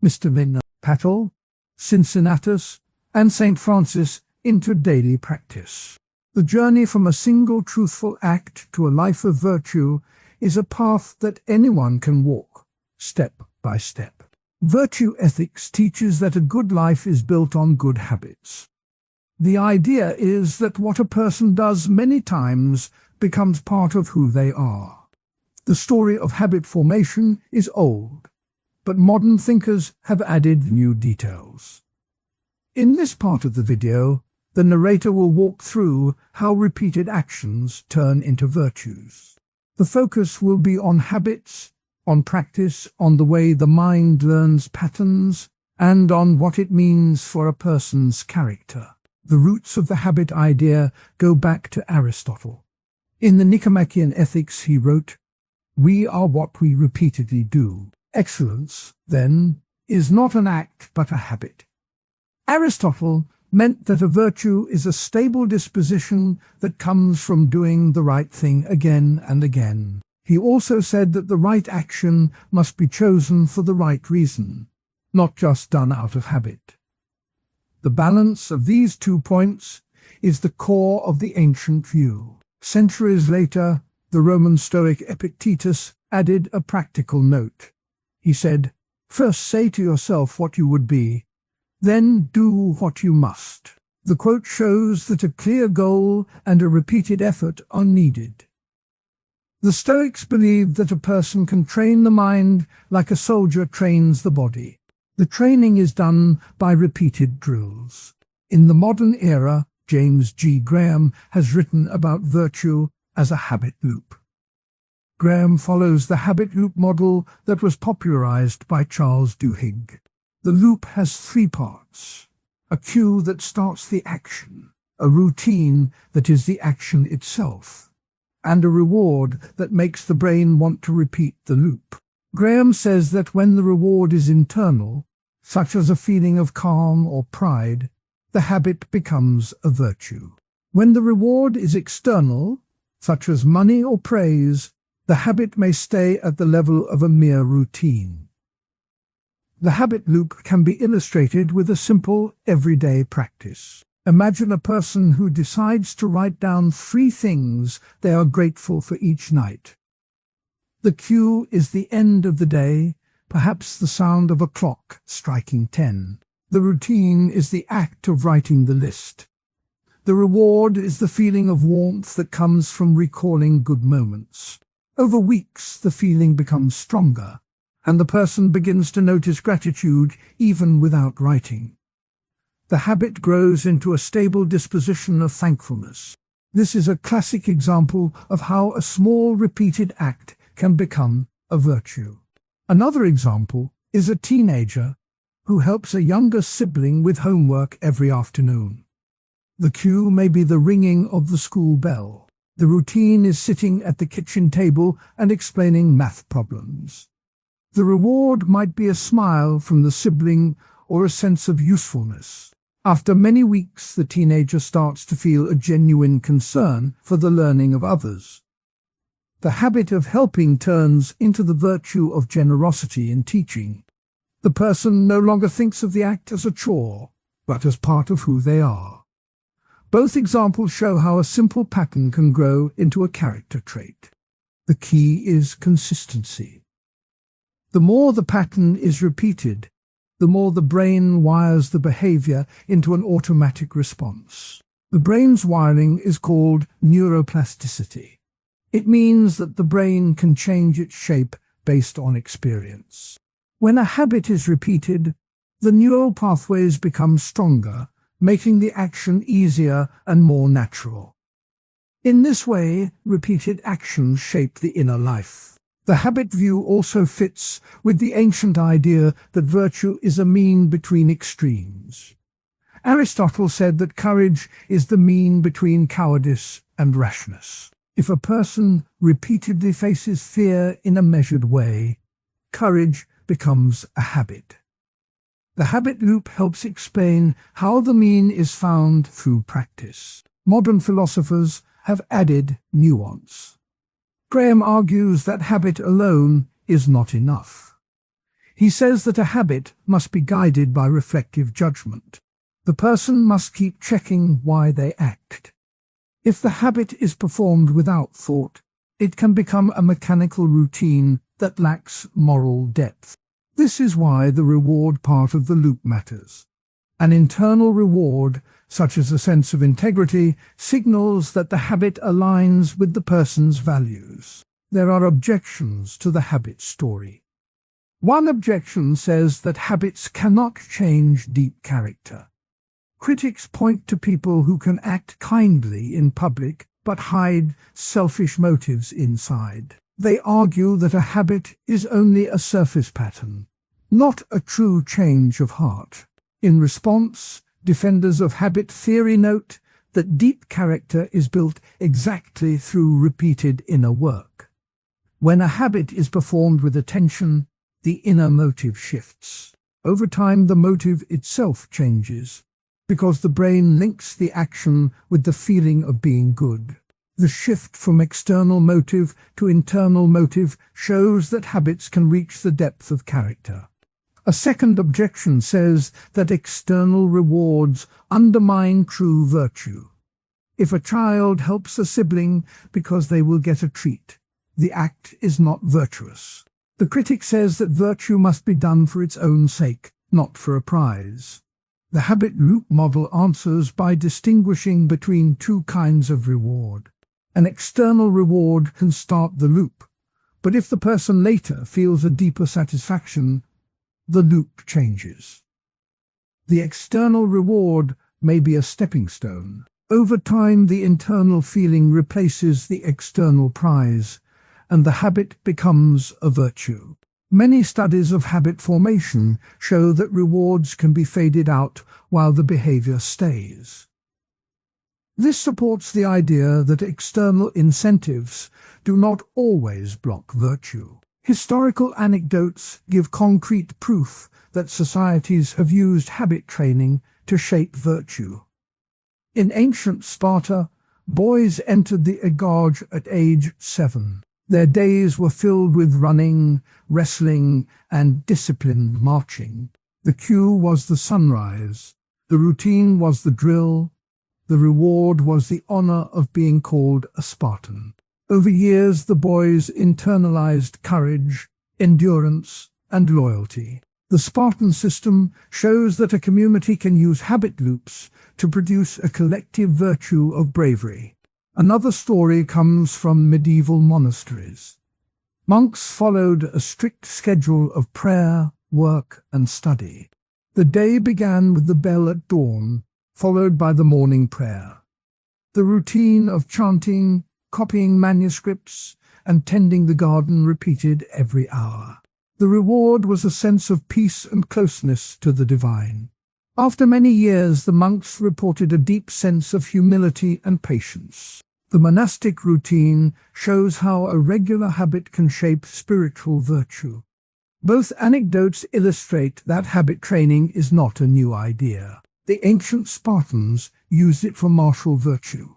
Mr. Minna, Patel, Cincinnatus, and St. Francis into daily practice. The journey from a single truthful act to a life of virtue is a path that anyone can walk, step by step. Virtue ethics teaches that a good life is built on good habits. The idea is that what a person does many times becomes part of who they are. The story of habit formation is old, but modern thinkers have added new details. In this part of the video, the narrator will walk through how repeated actions turn into virtues. The focus will be on habits, on practice, on the way the mind learns patterns, and on what it means for a person's character. The roots of the habit idea go back to Aristotle. In the Nichomachean Ethics he wrote, "We are what we repeatedly do." Excellence, then, is not an act but a habit. Aristotle meant that a virtue is a stable disposition that comes from doing the right thing again and again. He also said that the right action must be chosen for the right reason, not just done out of habit. The balance of these 2 points is the core of the ancient view. Centuries later, the Roman Stoic Epictetus added a practical note. He said, "First say to yourself what you would be, then do what you must." The quote shows that a clear goal and a repeated effort are needed. The Stoics believed that a person can train the mind like a soldier trains the body. The training is done by repeated drills. In the modern era, James G. Graham has written about virtue as a habit loop. Graham follows the habit loop model that was popularized by Charles Duhigg. The loop has 3 parts: a cue that starts the action, a routine that is the action itself, and a reward that makes the brain want to repeat the loop. Graham says that when the reward is internal, such as a feeling of calm or pride, the habit becomes a virtue. When the reward is external, such as money or praise, the habit may stay at the level of a mere routine. The habit loop can be illustrated with a simple, everyday practice. Imagine a person who decides to write down 3 things they are grateful for each night. The cue is the end of the day, perhaps the sound of a clock striking 10. The routine is the act of writing the list. The reward is the feeling of warmth that comes from recalling good moments. Over weeks, the feeling becomes stronger, and the person begins to notice gratitude even without writing. The habit grows into a stable disposition of thankfulness. This is a classic example of how a small repeated act can become a virtue. Another example is a teenager who helps a younger sibling with homework every afternoon. The cue may be the ringing of the school bell. The routine is sitting at the kitchen table and explaining math problems. The reward might be a smile from the sibling or a sense of usefulness. After many weeks, the teenager starts to feel a genuine concern for the learning of others. The habit of helping turns into the virtue of generosity in teaching. The person no longer thinks of the act as a chore, but as part of who they are. Both examples show how a simple pattern can grow into a character trait. The key is consistency. The more the pattern is repeated, the more the brain wires the behavior into an automatic response. The brain's wiring is called neuroplasticity. It means that the brain can change its shape based on experience. When a habit is repeated, the neural pathways become stronger, making the action easier and more natural. In this way, repeated actions shape the inner life. The habit view also fits with the ancient idea that virtue is a mean between extremes. Aristotle said that courage is the mean between cowardice and rashness. If a person repeatedly faces fear in a measured way, courage becomes a habit. The habit loop helps explain how the mean is found through practice. Modern philosophers have added nuance. Graham argues that habit alone is not enough. He says that a habit must be guided by reflective judgment. The person must keep checking why they act. If the habit is performed without thought, it can become a mechanical routine that lacks moral depth. This is why the reward part of the loop matters. An internal reward, such as a sense of integrity, signals that the habit aligns with the person's values. There are objections to the habit story. One objection says that habits cannot change deep character. Critics point to people who can act kindly in public but hide selfish motives inside. They argue that a habit is only a surface pattern, not a true change of heart. In response, defenders of habit theory note that deep character is built exactly through repeated inner work. When a habit is performed with attention, the inner motive shifts. Over time, the motive itself changes, because the brain links the action with the feeling of being good. The shift from external motive to internal motive shows that habits can reach the depth of character. A second objection says that external rewards undermine true virtue. If a child helps a sibling because they will get a treat, the act is not virtuous. The critic says that virtue must be done for its own sake, not for a prize. The habit loop model answers by distinguishing between two kinds of reward. An external reward can start the loop, but if the person later feels a deeper satisfaction, the loop changes. The external reward may be a stepping stone. Over time, the internal feeling replaces the external prize, and the habit becomes a virtue. Many studies of habit formation show that rewards can be faded out while the behavior stays. This supports the idea that external incentives do not always block virtue. Historical anecdotes give concrete proof that societies have used habit training to shape virtue. In ancient Sparta, boys entered the egorge at age 7. Their days were filled with running, wrestling, and disciplined marching. The cue was the sunrise. The routine was the drill. The reward was the honor of being called a Spartan. Over years, the boys internalized courage, endurance, and loyalty. The Spartan system shows that a community can use habit loops to produce a collective virtue of bravery. Another story comes from medieval monasteries. Monks followed a strict schedule of prayer, work, and study. The day began with the bell at dawn, followed by the morning prayer. The routine of chanting, copying manuscripts, and tending the garden repeated every hour. The reward was a sense of peace and closeness to the divine. After many years, the monks reported a deep sense of humility and patience. The monastic routine shows how a regular habit can shape spiritual virtue. Both anecdotes illustrate that habit training is not a new idea. The ancient Spartans used it for martial virtue.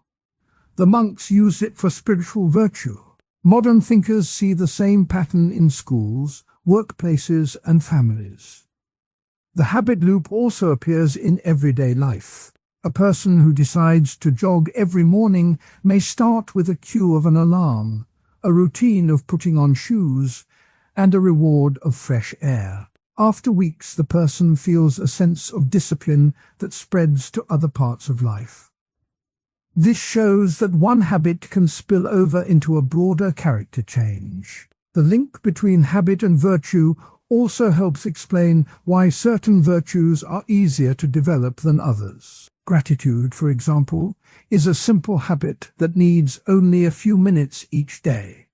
The monks used it for spiritual virtue. Modern thinkers see the same pattern in schools, workplaces, and families. The habit loop also appears in everyday life. A person who decides to jog every morning may start with a cue of an alarm, a routine of putting on shoes, and a reward of fresh air. After weeks, the person feels a sense of discipline that spreads to other parts of life. This shows that one habit can spill over into a broader character change. The link between habit and virtue also helps explain why certain virtues are easier to develop than others. Gratitude, for example, is a simple habit that needs only a few minutes each day.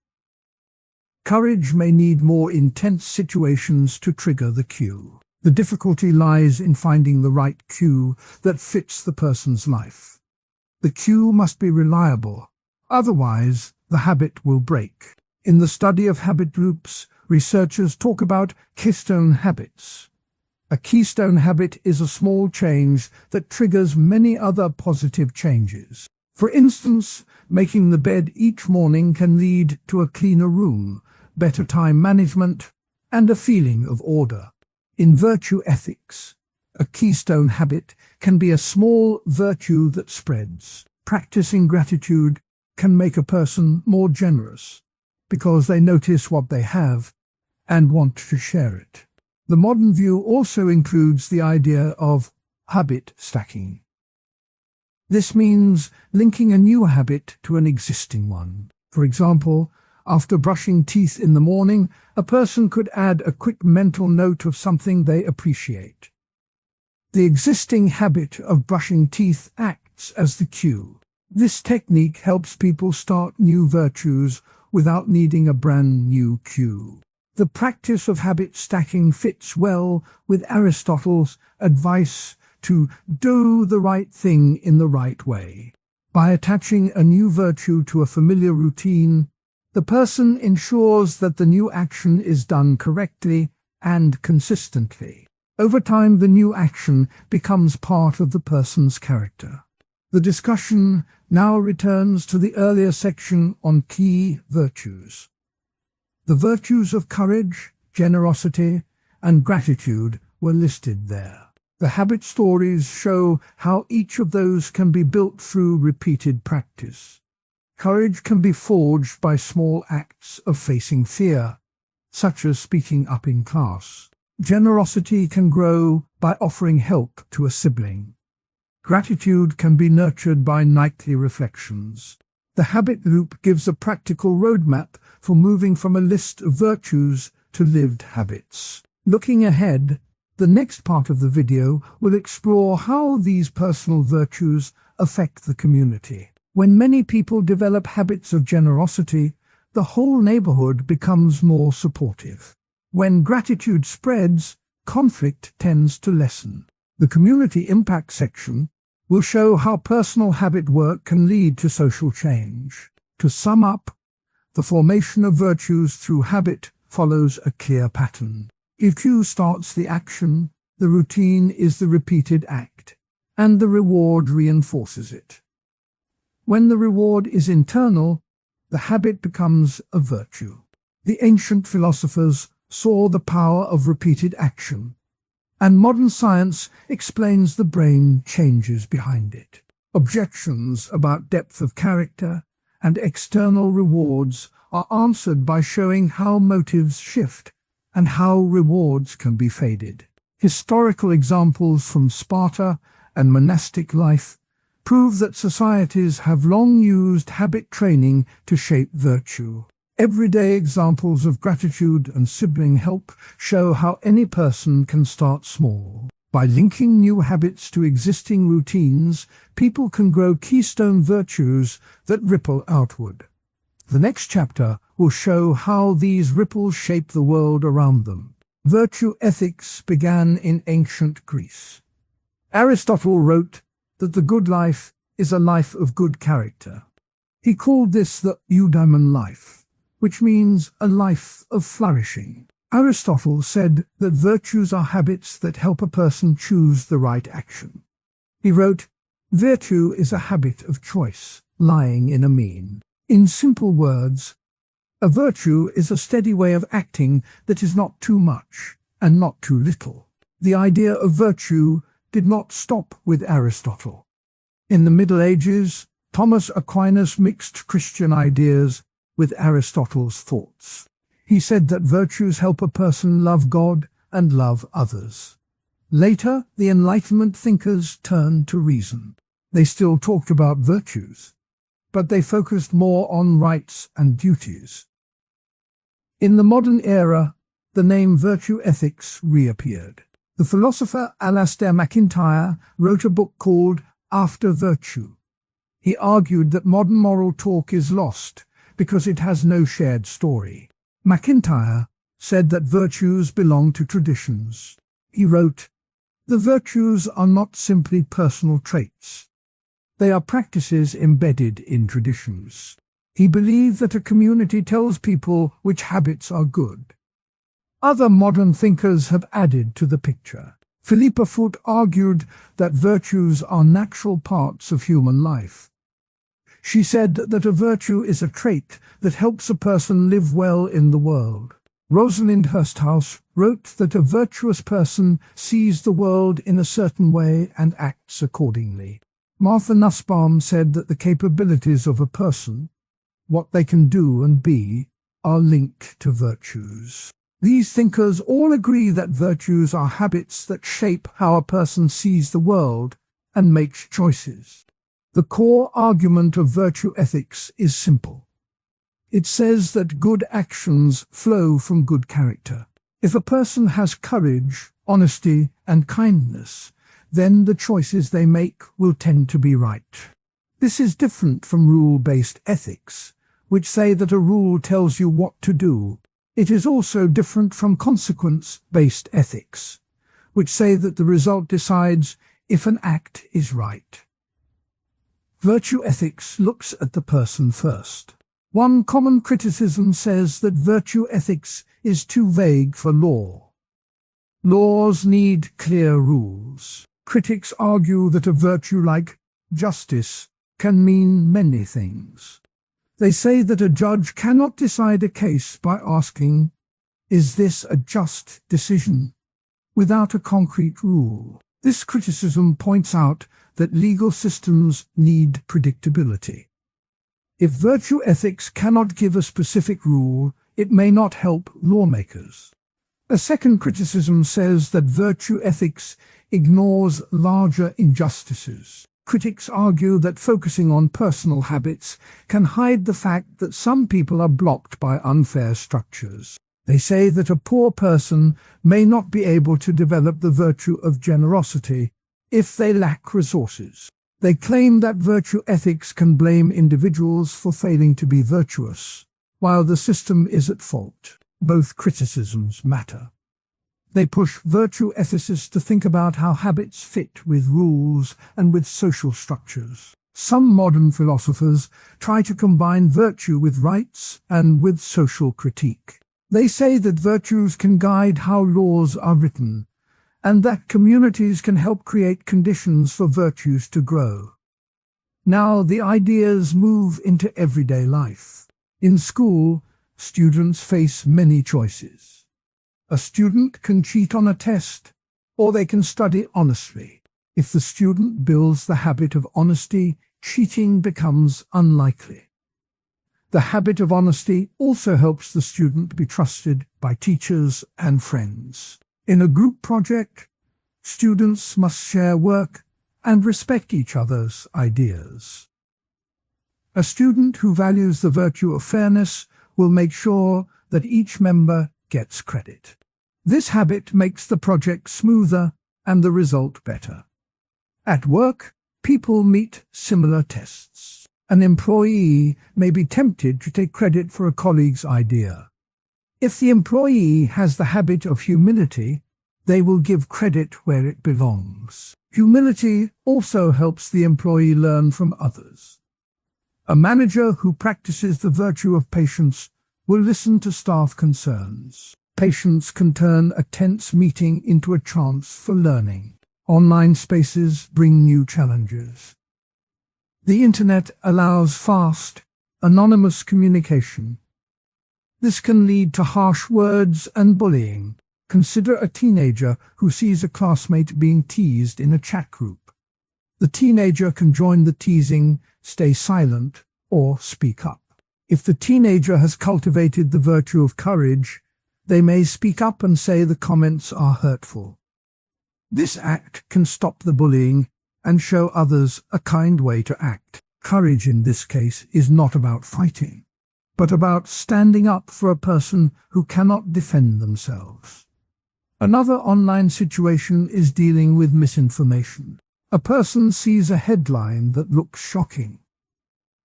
Courage may need more intense situations to trigger the cue. The difficulty lies in finding the right cue that fits the person's life. The cue must be reliable, otherwise the habit will break. In the study of habit loops, researchers talk about keystone habits. A keystone habit is a small change that triggers many other positive changes. For instance, making the bed each morning can lead to a cleaner room, better time management, and a feeling of order. In virtue ethics, a keystone habit can be a small virtue that spreads. Practicing gratitude can make a person more generous because they notice what they have and want to share it. The modern view also includes the idea of habit stacking. This means linking a new habit to an existing one. For example, after brushing teeth in the morning, a person could add a quick mental note of something they appreciate. The existing habit of brushing teeth acts as the cue. This technique helps people start new virtues without needing a brand new cue. The practice of habit stacking fits well with Aristotle's advice to do the right thing in the right way. By attaching a new virtue to a familiar routine, the person ensures that the new action is done correctly and consistently. Over time, the new action becomes part of the person's character. The discussion now returns to the earlier section on key virtues. The virtues of courage, generosity, and gratitude were listed there. The habit stories show how each of those can be built through repeated practice. Courage can be forged by small acts of facing fear, such as speaking up in class. Generosity can grow by offering help to a sibling. Gratitude can be nurtured by nightly reflections. The habit loop gives a practical roadmap for moving from a list of virtues to lived habits. Looking ahead, the next part of the video will explore how these personal virtues affect the community. When many people develop habits of generosity, the whole neighborhood becomes more supportive. When gratitude spreads, conflict tends to lessen. The community impact section will show how personal habit work can lead to social change. To sum up, the formation of virtues through habit follows a clear pattern. If cue starts the action, the routine is the repeated act, and the reward reinforces it. When the reward is internal, the habit becomes a virtue. The ancient philosophers saw the power of repeated action, and modern science explains the brain changes behind it. Objections about depth of character and external rewards are answered by showing how motives shift and how rewards can be faded. Historical examples from Sparta and monastic life prove that societies have long used habit training to shape virtue. Everyday examples of gratitude and sibling help show how any person can start small. By linking new habits to existing routines, people can grow keystone virtues that ripple outward. The next chapter will show how these ripples shape the world around them. Virtue ethics began in ancient Greece. Aristotle wrote that the good life is a life of good character. He called this the eudaimon life, which means a life of flourishing. Aristotle said that virtues are habits that help a person choose the right action. He wrote, "Virtue is a habit of choice, lying in a mean." In simple words, a virtue is a steady way of acting that is not too much and not too little. The idea of virtue did not stop with Aristotle. In the Middle Ages, Thomas Aquinas mixed Christian ideas with Aristotle's thoughts. He said that virtues help a person love God and love others. Later, the Enlightenment thinkers turned to reason. They still talked about virtues, but they focused more on rights and duties. In the modern era, the name virtue ethics reappeared. The philosopher Alasdair MacIntyre wrote a book called After Virtue. He argued that modern moral talk is lost because it has no shared story. MacIntyre said that virtues belong to traditions. He wrote, "The virtues are not simply personal traits. They are practices embedded in traditions." He believed that a community tells people which habits are good. Other modern thinkers have added to the picture. Philippa Foot argued that virtues are natural parts of human life. She said that a virtue is a trait that helps a person live well in the world. Rosalind Hursthouse wrote that a virtuous person sees the world in a certain way and acts accordingly. Martha Nussbaum said that the capabilities of a person, what they can do and be, are linked to virtues. These thinkers all agree that virtues are habits that shape how a person sees the world and makes choices. The core argument of virtue ethics is simple. It says that good actions flow from good character. If a person has courage, honesty, and kindness, then the choices they make will tend to be right. This is different from rule-based ethics, which say that a rule tells you what to do. It is also different from consequence-based ethics, which say that the result decides if an act is right. Virtue ethics looks at the person first. One common criticism says that virtue ethics is too vague for law. Laws need clear rules. Critics argue that a virtue like justice can mean many things. They say that a judge cannot decide a case by asking, "Is this a just decision?" without a concrete rule. This criticism points out that legal systems need predictability. If virtue ethics cannot give a specific rule, it may not help lawmakers. A second criticism says that virtue ethics ignores larger injustices. Critics argue that focusing on personal habits can hide the fact that some people are blocked by unfair structures. They say that a poor person may not be able to develop the virtue of generosity if they lack resources. They claim that virtue ethics can blame individuals for failing to be virtuous, while the system is at fault. Both criticisms matter. They push virtue ethicists to think about how habits fit with rules and with social structures. Some modern philosophers try to combine virtue with rights and with social critique. They say that virtues can guide how laws are written, and that communities can help create conditions for virtues to grow. Now the ideas move into everyday life. In school, students face many choices. A student can cheat on a test, or they can study honestly. If the student builds the habit of honesty, cheating becomes unlikely. The habit of honesty also helps the student be trusted by teachers and friends. In a group project, students must share work and respect each other's ideas. A student who values the virtue of fairness will make sure that each member gets credit. This habit makes the project smoother and the result better. At work, people meet similar tests. An employee may be tempted to take credit for a colleague's idea. If the employee has the habit of humility, they will give credit where it belongs. Humility also helps the employee learn from others. A manager who practices the virtue of patience will listen to staff concerns. Patience can turn a tense meeting into a chance for learning. Online spaces bring new challenges. The internet allows fast, anonymous communication. This can lead to harsh words and bullying. Consider a teenager who sees a classmate being teased in a chat group. The teenager can join the teasing, stay silent, or speak up. If the teenager has cultivated the virtue of courage, they may speak up and say the comments are hurtful. This act can stop the bullying and show others a kind way to act. Courage in this case is not about fighting. but about standing up for a person who cannot defend themselves. Another online situation is dealing with misinformation. A person sees a headline that looks shocking.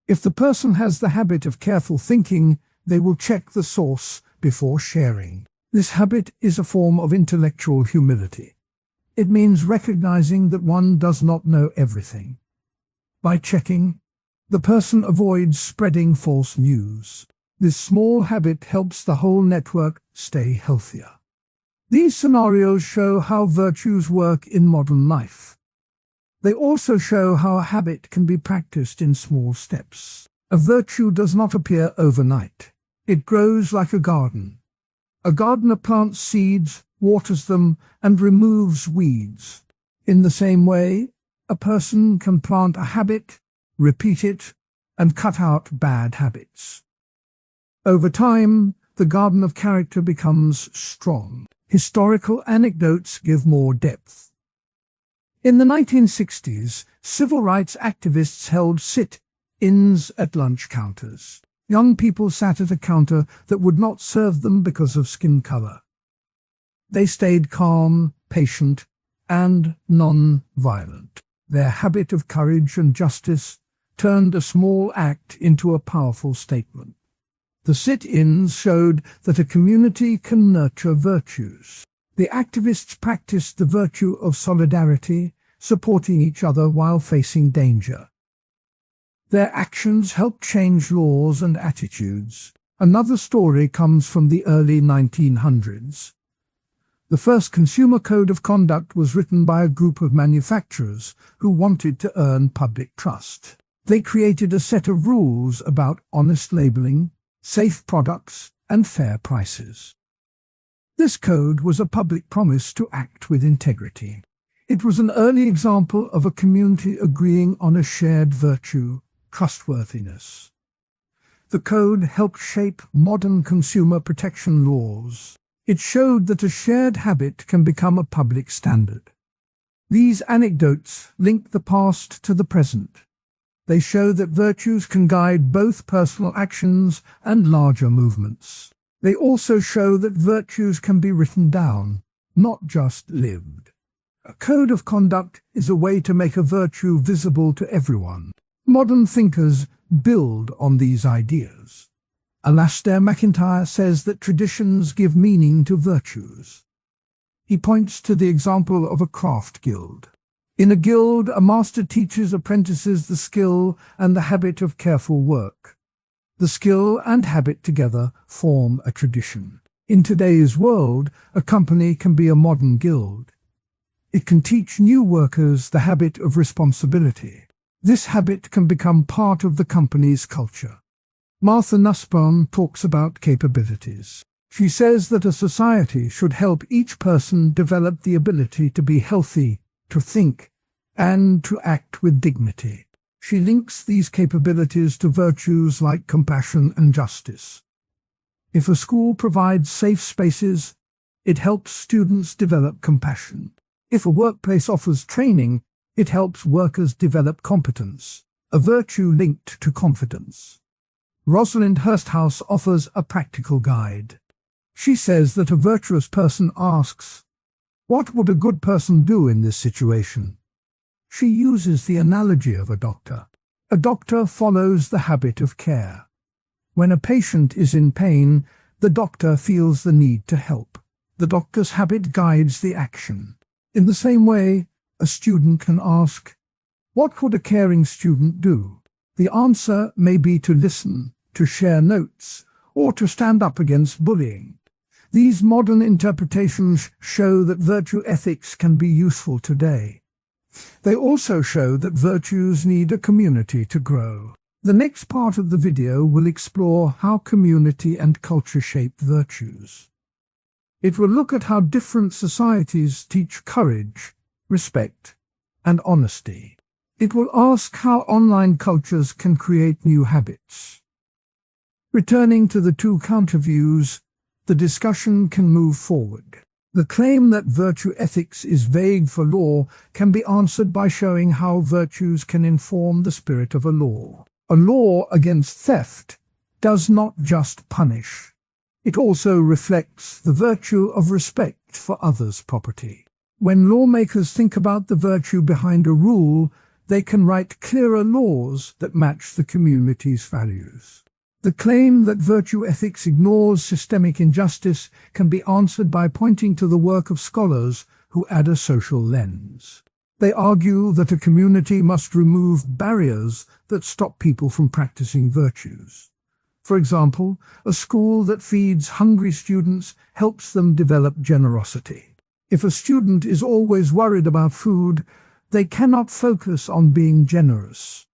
If the person has the habit of careful thinking, they will check the source before sharing. This habit is a form of intellectual humility. It means recognizing that one does not know everything. By checking, the person avoids spreading false news. This small habit helps the whole network stay healthier. These scenarios show how virtues work in modern life. They also show how a habit can be practiced in small steps. A virtue does not appear overnight. It grows like a garden. A gardener plants seeds, waters them, and removes weeds. In the same way, a person can plant a habit, repeat it, and cut out bad habits. Over time, the garden of character becomes strong. Historical anecdotes give more depth. In the 1960s, civil rights activists held sit-ins at lunch counters. Young people sat at a counter that would not serve them because of skin color. They stayed calm, patient, and non-violent. Their habit of courage and justice turned a small act into a powerful statement. The sit-ins showed that a community can nurture virtues. The activists practiced the virtue of solidarity, supporting each other while facing danger. Their actions helped change laws and attitudes. Another story comes from the early 1900s. The first consumer code of conduct was written by a group of manufacturers who wanted to earn public trust. They created a set of rules about honest labeling, safe products, and fair prices. This code was a public promise to act with integrity. It was an early example of a community agreeing on a shared virtue, trustworthiness. The code helped shape modern consumer protection laws. It showed that a shared habit can become a public standard. These anecdotes link the past to the present. They show that virtues can guide both personal actions and larger movements. They also show that virtues can be written down, not just lived. A code of conduct is a way to make a virtue visible to everyone. Modern thinkers build on these ideas. Alasdair MacIntyre says that traditions give meaning to virtues. He points to the example of a craft guild. In a guild, a master teaches apprentices the skill and the habit of careful work. The skill and habit together form a tradition. In today's world, a company can be a modern guild. It can teach new workers the habit of responsibility. This habit can become part of the company's culture. Martha Nussbaum talks about capabilities. She says that a society should help each person develop the ability to be healthy, to think, and to act with dignity. She links these capabilities to virtues like compassion and justice. If a school provides safe spaces, it helps students develop compassion. If a workplace offers training, it helps workers develop competence, a virtue linked to confidence. Rosalind Hursthouse offers a practical guide. She says that a virtuous person asks, "What would a good person do in this situation?" She uses the analogy of a doctor. A doctor follows the habit of care. When a patient is in pain, the doctor feels the need to help. The doctor's habit guides the action. In the same way, a student can ask, "What would a caring student do?" The answer may be to listen, to share notes, or to stand up against bullying. These modern interpretations show that virtue ethics can be useful today. They also show that virtues need a community to grow. The next part of the video will explore how community and culture shape virtues. It will look at how different societies teach courage, respect, and honesty. It will ask how online cultures can create new habits. Returning to the two counterviews, the discussion can move forward. The claim that virtue ethics is vague for law can be answered by showing how virtues can inform the spirit of a law. A law against theft does not just punish. It also reflects the virtue of respect for others' property. When lawmakers think about the virtue behind a rule, they can write clearer laws that match the community's values. The claim that virtue ethics ignores systemic injustice can be answered by pointing to the work of scholars who add a social lens. They argue that a community must remove barriers that stop people from practicing virtues. For example, a school that feeds hungry students helps them develop generosity. If a student is always worried about food, they cannot focus on being generous.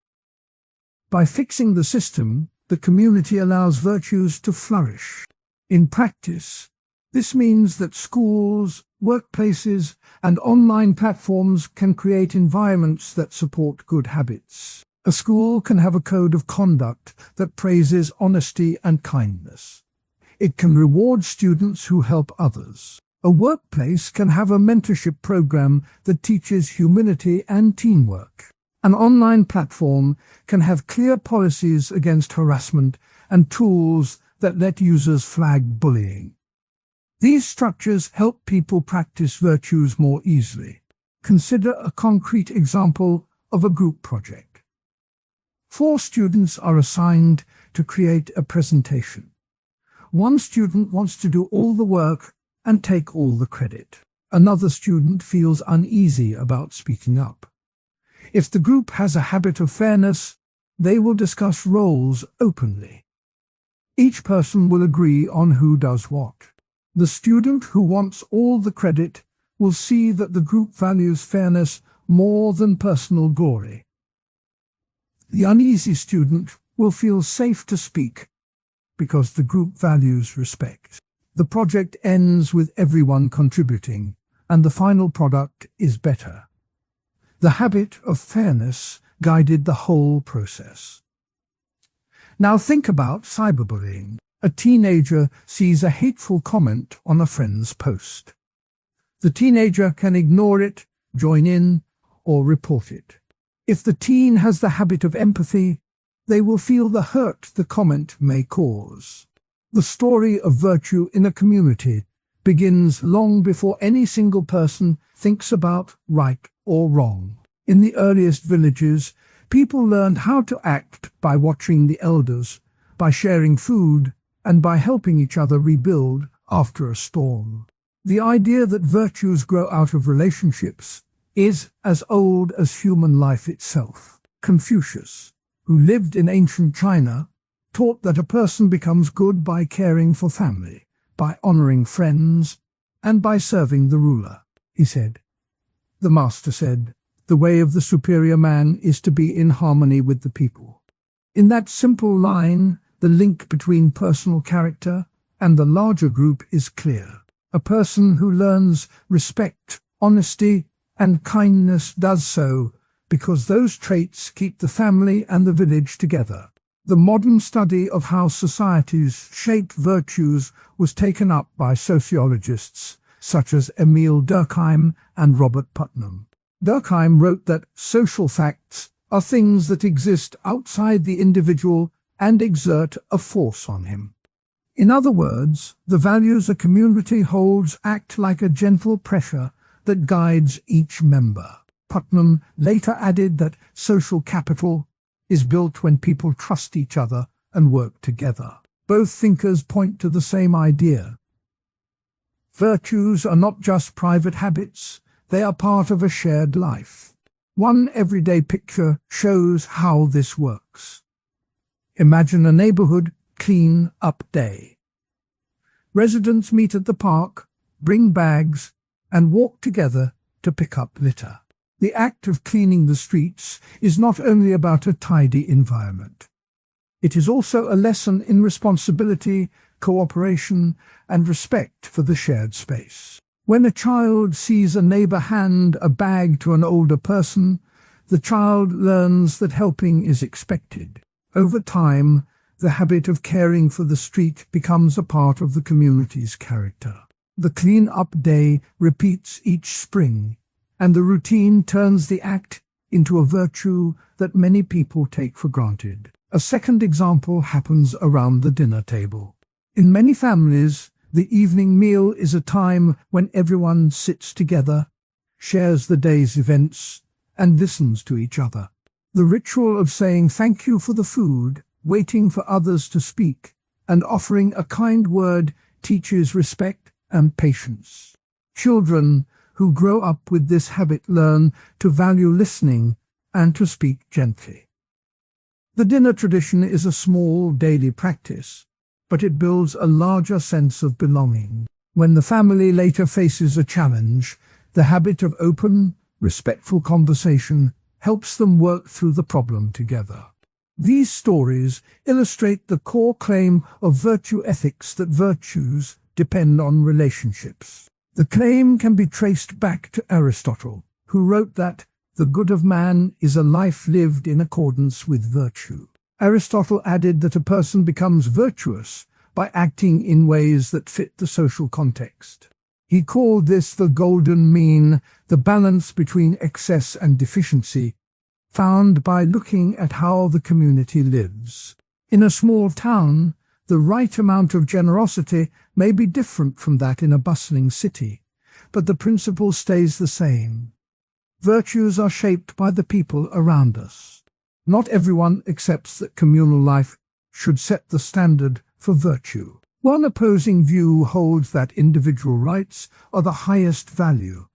By fixing the system, the community allows virtues to flourish. In practice, this means that schools, workplaces, and online platforms can create environments that support good habits. A school can have a code of conduct that praises honesty and kindness. It can reward students who help others. A workplace can have a mentorship program that teaches humility and teamwork. An online platform can have clear policies against harassment and tools that let users flag bullying. These structures help people practice virtues more easily. Consider a concrete example of a group project. 4 students are assigned to create a presentation. One student wants to do all the work and take all the credit. Another student feels uneasy about speaking up. If the group has a habit of fairness, they will discuss roles openly. Each person will agree on who does what. The student who wants all the credit will see that the group values fairness more than personal glory. The uneasy student will feel safe to speak because the group values respect. The project ends with everyone contributing, and the final product is better. The habit of fairness guided the whole process. Now think about cyberbullying. A teenager sees a hateful comment on a friend's post. The teenager can ignore it, join in, or report it. If the teen has the habit of empathy, they will feel the hurt the comment may cause. The story of virtue in a community begins long before any single person thinks about right or wrong. In the earliest villages, people learned how to act by watching the elders, by sharing food, and by helping each other rebuild after a storm. The idea that virtues grow out of relationships is as old as human life itself. Confucius, who lived in ancient China, taught that a person becomes good by caring for family, by honoring friends, and by serving the ruler. He said, "The master said, the way of the superior man is to be in harmony with the people." In that simple line, the link between personal character and the larger group is clear. A person who learns respect, honesty, and kindness does so because those traits keep the family and the village together. The modern study of how societies shape virtues was taken up by sociologists such as Emile Durkheim and Robert Putnam. Durkheim wrote that social facts are things that exist outside the individual and exert a force on him. In other words, the values a community holds act like a gentle pressure that guides each member. Putnam later added that social capital is built when people trust each other and work together. Both thinkers point to the same idea. Virtues are not just private habits, they are part of a shared life. One everyday picture shows how this works. Imagine a neighborhood clean-up day. Residents meet at the park, bring bags, and walk together to pick up litter. The act of cleaning the streets is not only about a tidy environment. It is also a lesson in responsibility, cooperation, and respect for the shared space. When a child sees a neighbor hand a bag to an older person, the child learns that helping is expected. Over time, the habit of caring for the street becomes a part of the community's character. The clean-up day repeats each spring, and the routine turns the act into a virtue that many people take for granted. A second example happens around the dinner table. In many families, the evening meal is a time when everyone sits together, shares the day's events, and listens to each other. The ritual of saying thank you for the food, waiting for others to speak, and offering a kind word teaches respect and patience. Children who grow up with this habit learn to value listening and to speak gently. The dinner tradition is a small daily practice, but it builds a larger sense of belonging. When the family later faces a challenge, the habit of open, respectful conversation helps them work through the problem together. These stories illustrate the core claim of virtue ethics that virtues depend on relationships. The claim can be traced back to Aristotle, who wrote that the good of man is a life lived in accordance with virtue. Aristotle added that a person becomes virtuous by acting in ways that fit the social context. He called this the golden mean, the balance between excess and deficiency, found by looking at how the community lives. In a small town, the right amount of generosity may be different from that in a bustling city, but the principle stays the same. Virtues are shaped by the people around us. Not everyone accepts that communal life should set the standard for virtue. One opposing view holds that individual rights are the highest value,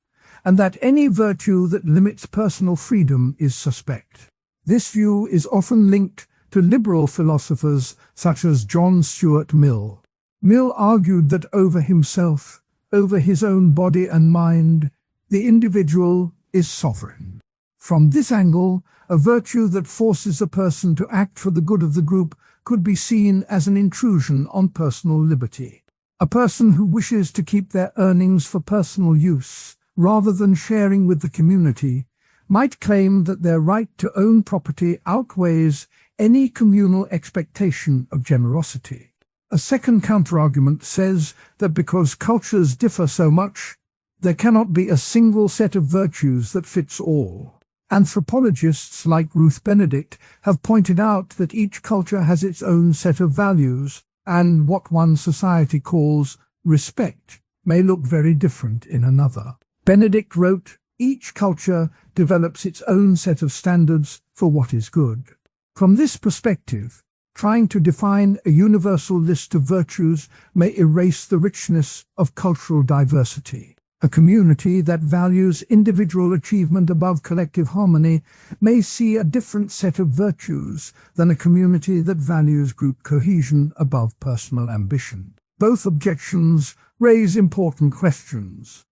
and that any virtue that limits personal freedom is suspect. This view is often linked to liberal philosophers such as John Stuart Mill. Mill argued that over himself, over his own body and mind, the individual is sovereign. From this angle, a virtue that forces a person to act for the good of the group could be seen as an intrusion on personal liberty. A person who wishes to keep their earnings for personal use, rather than sharing with the community, might claim that their right to own property outweighs any communal expectation of generosity. A second counterargument says that because cultures differ so much, there cannot be a single set of virtues that fits all. Anthropologists like Ruth Benedict have pointed out that each culture has its own set of values, and what one society calls respect may look very different in another. Benedict wrote, "Each culture develops its own set of standards for what is good." From this perspective, trying to define a universal list of virtues may erase the richness of cultural diversity. A community that values individual achievement above collective harmony may see a different set of virtues than a community that values group cohesion above personal ambition. Both objections raise important questions.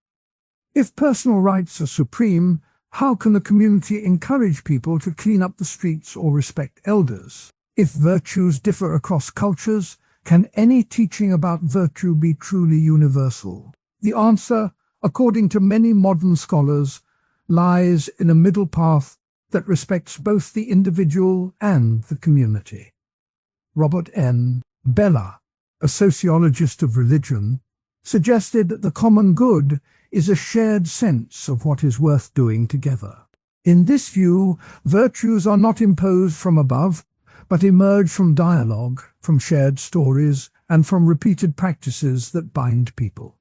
If personal rights are supreme, how can a community encourage people to clean up the streets or respect elders? If virtues differ across cultures, can any teaching about virtue be truly universal? The answer, according to many modern scholars, lies in a middle path that respects both the individual and the community. Robert N. Bellah, a sociologist of religion, suggested that the common good is a shared sense of what is worth doing together. In this view, virtues are not imposed from above, but emerge from dialogue, from shared stories, and from repeated practices that bind people.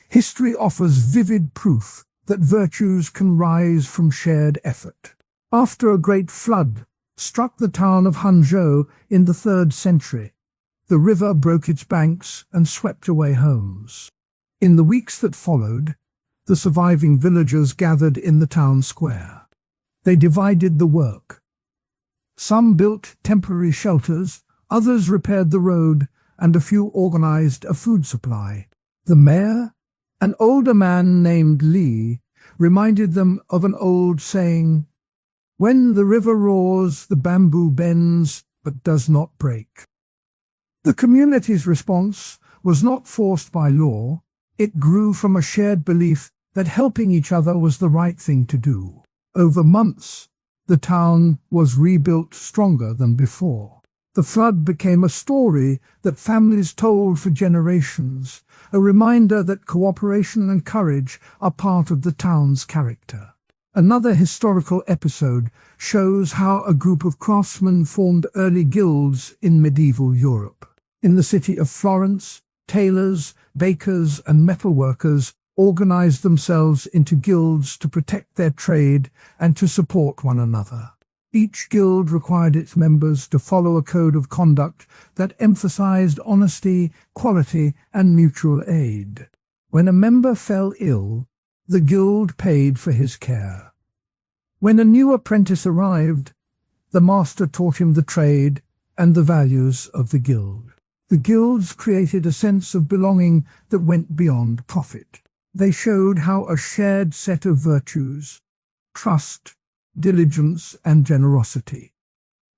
History offers vivid proof that virtues can rise from shared effort. After a great flood struck the town of Hangzhou in the 3rd century, the river broke its banks and swept away homes. In the weeks that followed, the surviving villagers gathered in the town square. They divided the work. Some built temporary shelters, others repaired the road, and a few organized a food supply. The mayor, an older man named Li, reminded them of an old saying, "When the river roars, the bamboo bends, but does not break." The community's response was not forced by law. It grew from a shared belief that helping each other was the right thing to do. Over months, the town was rebuilt stronger than before. The flood became a story that families told for generations, a reminder that cooperation and courage are part of the town's character. Another historical episode shows how a group of craftsmen formed early guilds in medieval Europe. In the city of Florence, tailors, bakers, and metalworkers organized themselves into guilds to protect their trade and to support one another. Each guild required its members to follow a code of conduct that emphasized honesty, quality, and mutual aid. When a member fell ill, the guild paid for his care. When a new apprentice arrived, the master taught him the trade and the values of the guild. The guilds created a sense of belonging that went beyond profit. They showed how a shared set of virtues, trust, diligence, and generosity,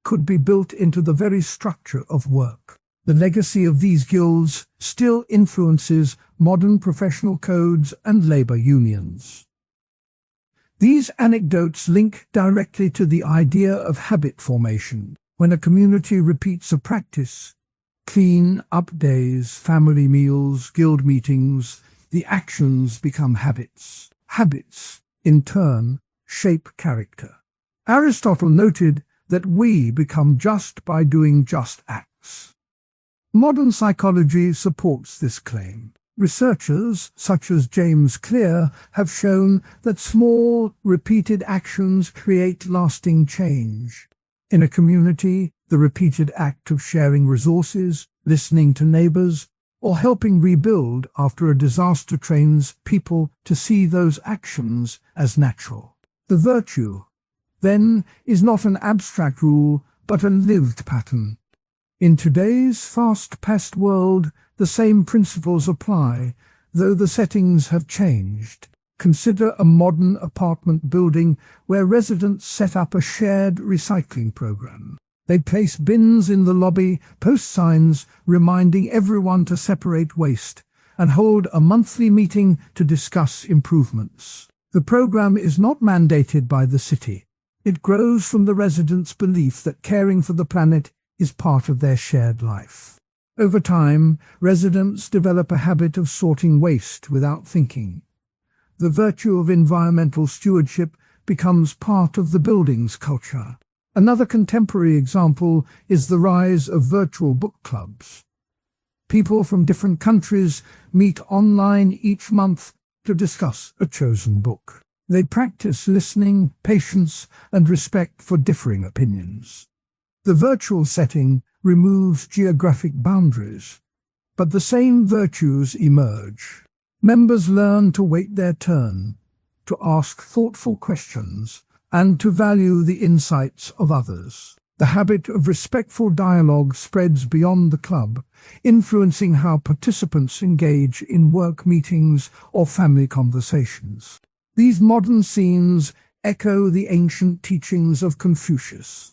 could be built into the very structure of work. The legacy of these guilds still influences modern professional codes and labor unions. These anecdotes link directly to the idea of habit formation. When a community repeats a practice, clean up days, family meals, guild meetings, the actions become habits. Habits, in turn, shape character. Aristotle noted that we become just by doing just acts. Modern psychology supports this claim. Researchers, such as James Clear, have shown that small, repeated actions create lasting change. In a community, the repeated act of sharing resources, listening to neighbors, or helping rebuild after a disaster trains people to see those actions as natural. The virtue, then, is not an abstract rule, but a lived pattern. In today's fast-paced world, the same principles apply, though the settings have changed. Consider a modern apartment building where residents set up a shared recycling program. They place bins in the lobby, post signs reminding everyone to separate waste, and hold a monthly meeting to discuss improvements. The program is not mandated by the city. It grows from the residents' belief that caring for the planet is part of their shared life. Over time, residents develop a habit of sorting waste without thinking. The virtue of environmental stewardship becomes part of the building's culture. Another contemporary example is the rise of virtual book clubs. People from different countries meet online each month to discuss a chosen book. They practice listening, patience, and respect for differing opinions. The virtual setting removes geographic boundaries, but the same virtues emerge. Members learn to wait their turn, to ask thoughtful questions, and to value the insights of others. The habit of respectful dialogue spreads beyond the club, influencing how participants engage in work meetings or family conversations. These modern scenes echo the ancient teachings of Confucius.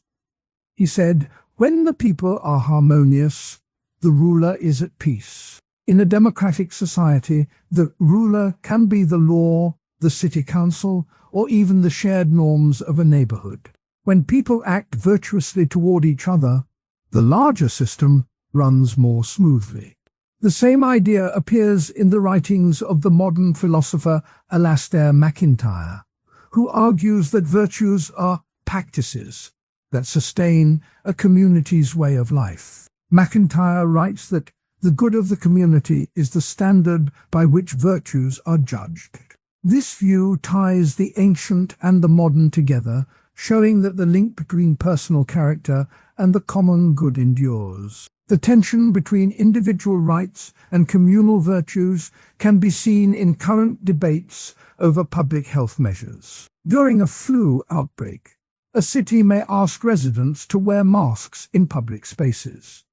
He said, "When the people are harmonious, the ruler is at peace." In a democratic society, the ruler can be the law, the city council, or even the shared norms of a neighborhood. When people act virtuously toward each other, the larger system runs more smoothly. The same idea appears in the writings of the modern philosopher Alasdair MacIntyre, who argues that virtues are practices that sustain a community's way of life. MacIntyre writes that the good of the community is the standard by which virtues are judged. This view ties the ancient and the modern together, showing that the link between personal character and the common good endures. The tension between individual rights and communal virtues can be seen in current debates over public health measures. During a flu outbreak, a city may ask residents to wear masks in public spaces.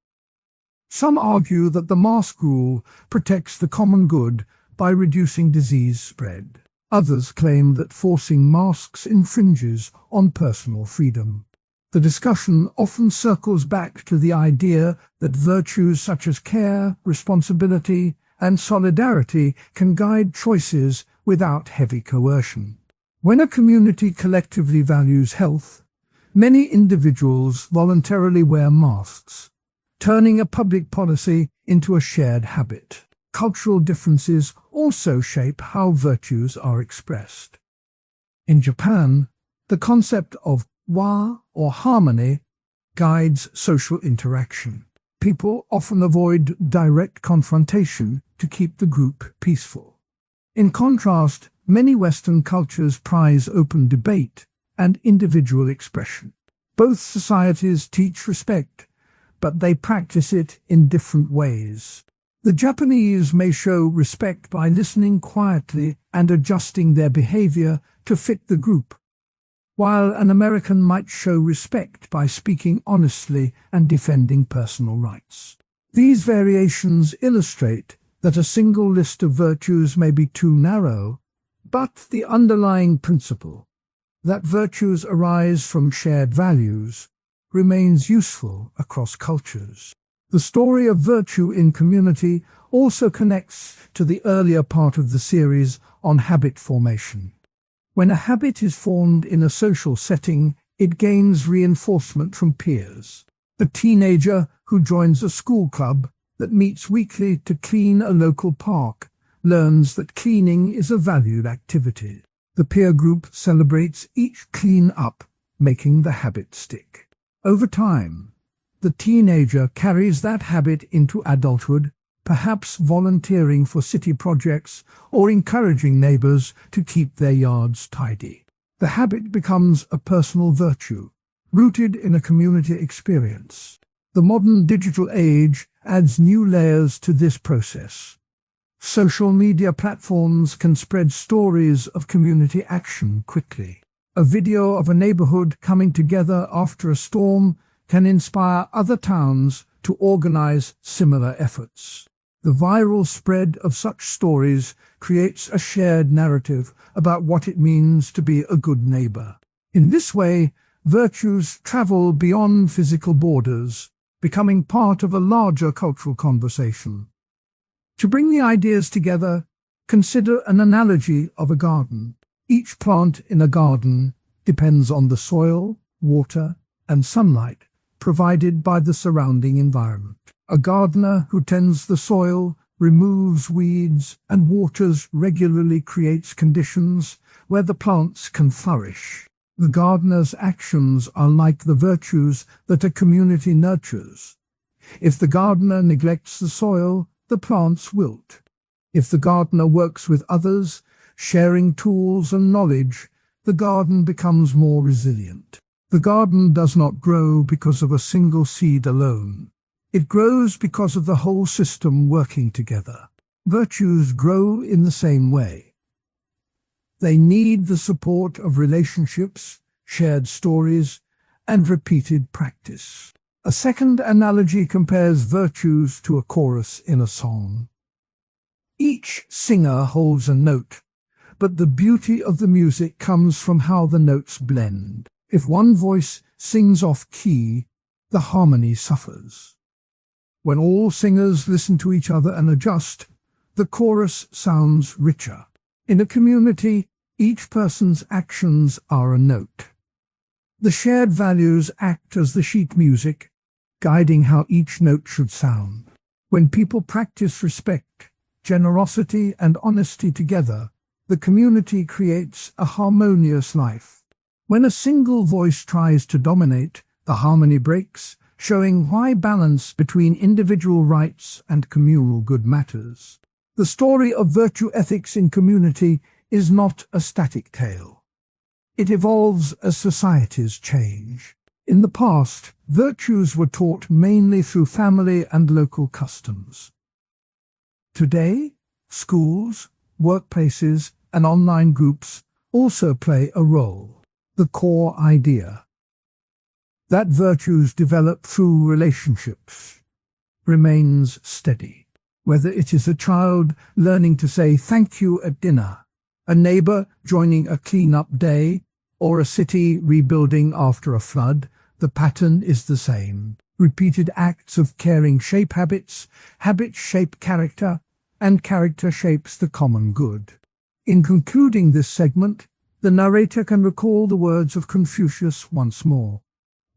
Some argue that the mask rule protects the common good by reducing disease spread. Others claim that forcing masks infringes on personal freedom. The discussion often circles back to the idea that virtues such as care, responsibility, and solidarity can guide choices without heavy coercion. When a community collectively values health, many individuals voluntarily wear masks, turning a public policy into a shared habit. Cultural differences also shape how virtues are expressed. In Japan, the concept of wa, or harmony, guides social interaction. People often avoid direct confrontation to keep the group peaceful. In contrast, many Western cultures prize open debate and individual expression. Both societies teach respect, but they practice it in different ways. The Japanese may show respect by listening quietly and adjusting their behavior to fit the group, while an American might show respect by speaking honestly and defending personal rights. These variations illustrate that a single list of virtues may be too narrow, but the underlying principle, that virtues arise from shared values, remains useful across cultures. The story of virtue in community also connects to the earlier part of the series on habit formation. When a habit is formed in a social setting, it gains reinforcement from peers. The teenager who joins a school club that meets weekly to clean a local park learns that cleaning is a valued activity. The peer group celebrates each clean up, making the habit stick. Over time, the teenager carries that habit into adulthood, perhaps volunteering for city projects or encouraging neighbors to keep their yards tidy. The habit becomes a personal virtue, rooted in a community experience. The modern digital age adds new layers to this process. Social media platforms can spread stories of community action quickly. A video of a neighborhood coming together after a storm can inspire other towns to organize similar efforts. The viral spread of such stories creates a shared narrative about what it means to be a good neighbor. In this way, virtues travel beyond physical borders, becoming part of a larger cultural conversation. To bring the ideas together, consider an analogy of a garden. Each plant in a garden depends on the soil, water, and sunlight provided by the surrounding environment. A gardener who tends the soil, removes weeds, and waters regularly creates conditions where the plants can flourish. The gardener's actions are like the virtues that a community nurtures. If the gardener neglects the soil, the plants wilt. If the gardener works with others, sharing tools and knowledge, the garden becomes more resilient. The garden does not grow because of a single seed alone. It grows because of the whole system working together. Virtues grow in the same way. They need the support of relationships, shared stories, and repeated practice. A second analogy compares virtues to a chorus in a song. Each singer holds a note, but the beauty of the music comes from how the notes blend. If one voice sings off key, the harmony suffers. When all singers listen to each other and adjust, the chorus sounds richer. In a community, each person's actions are a note. The shared values act as the sheet music, guiding how each note should sound. When people practice respect, generosity, and honesty together, the community creates a harmonious life. When a single voice tries to dominate, the harmony breaks, showing why balance between individual rights and communal good matters. The story of virtue ethics in community is not a static tale. It evolves as societies change. In the past, virtues were taught mainly through family and local customs. Today, schools, workplaces, and online groups also play a role. The core idea that virtues develop through relationships remains steady. Whether it is a child learning to say thank you at dinner, a neighbor joining a clean-up day, or a city rebuilding after a flood, the pattern is the same. Repeated acts of caring shape habits, habits shape character, and character shapes the common good. In concluding this segment, the narrator can recall the words of Confucius once more.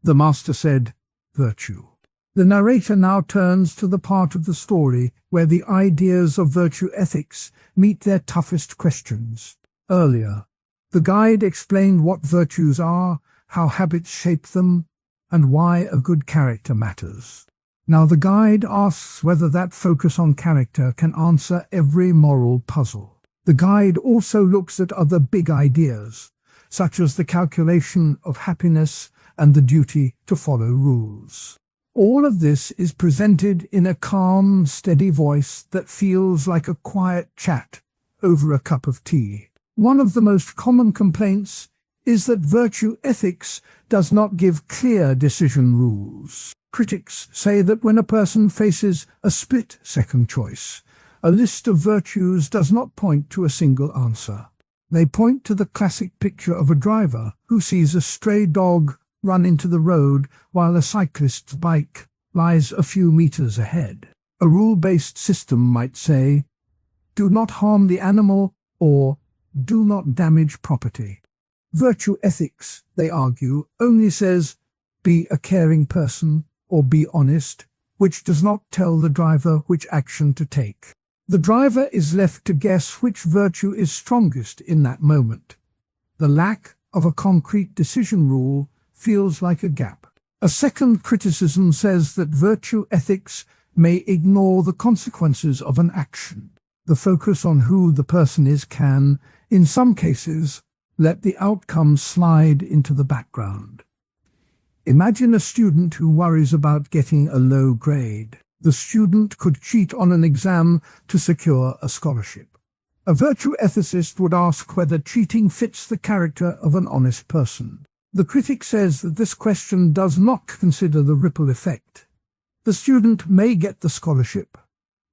The master said, "Virtue." The narrator now turns to the part of the story where the ideas of virtue ethics meet their toughest questions. Earlier, The guide explained what virtues are, how habits shape them, and why a good character matters. Now the guide asks whether that focus on character can answer every moral puzzle. The guide also looks at other big ideas, such as the calculation of happiness and the duty to follow rules. All of this is presented in a calm, steady voice that feels like a quiet chat over a cup of tea. One of the most common complaints is that virtue ethics does not give clear decision rules. Critics say that when a person faces a split-second choice, a list of virtues does not point to a single answer. They point to the classic picture of a driver who sees a stray dog run into the road while a cyclist's bike lies a few meters ahead. A rule-based system might say, "Do not harm the animal," or "Do not damage property." Virtue ethics, they argue, only says, "Be a caring person," or "Be honest," which does not tell the driver which action to take. The driver is left to guess which virtue is strongest in that moment. The lack of a concrete decision rule feels like a gap. A second criticism says that virtue ethics may ignore the consequences of an action. The focus on who the person is can, in some cases, let the outcome slide into the background. Imagine a student who worries about getting a low grade. The student could cheat on an exam to secure a scholarship. A virtue ethicist would ask whether cheating fits the character of an honest person. The critic says that this question does not consider the ripple effect. The student may get the scholarship,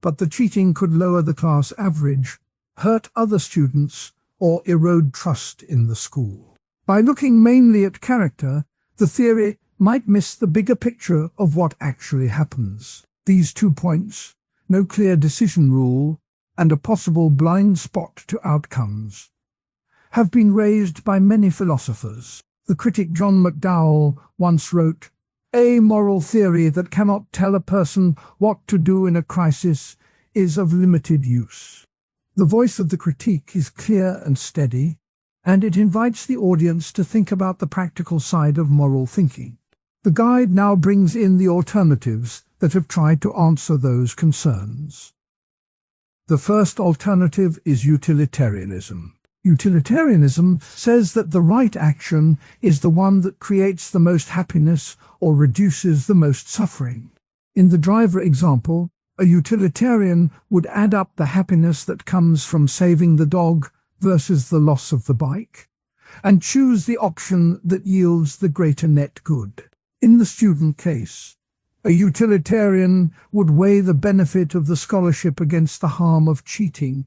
but the cheating could lower the class average, hurt other students, or erode trust in the school. By looking mainly at character, the theory might miss the bigger picture of what actually happens. These 2 points, no clear decision rule, and a possible blind spot to outcomes, have been raised by many philosophers. The critic John McDowell once wrote, "A moral theory that cannot tell a person what to do in a crisis is of limited use." The voice of the critique is clear and steady, and it invites the audience to think about the practical side of moral thinking. The guide now brings in the alternatives that have tried to answer those concerns. The first alternative is utilitarianism. Utilitarianism says that the right action is the one that creates the most happiness or reduces the most suffering. In the driver example, a utilitarian would add up the happiness that comes from saving the dog versus the loss of the bike, and choose the option that yields the greater net good. In the student case, a utilitarian would weigh the benefit of the scholarship against the harm of cheating,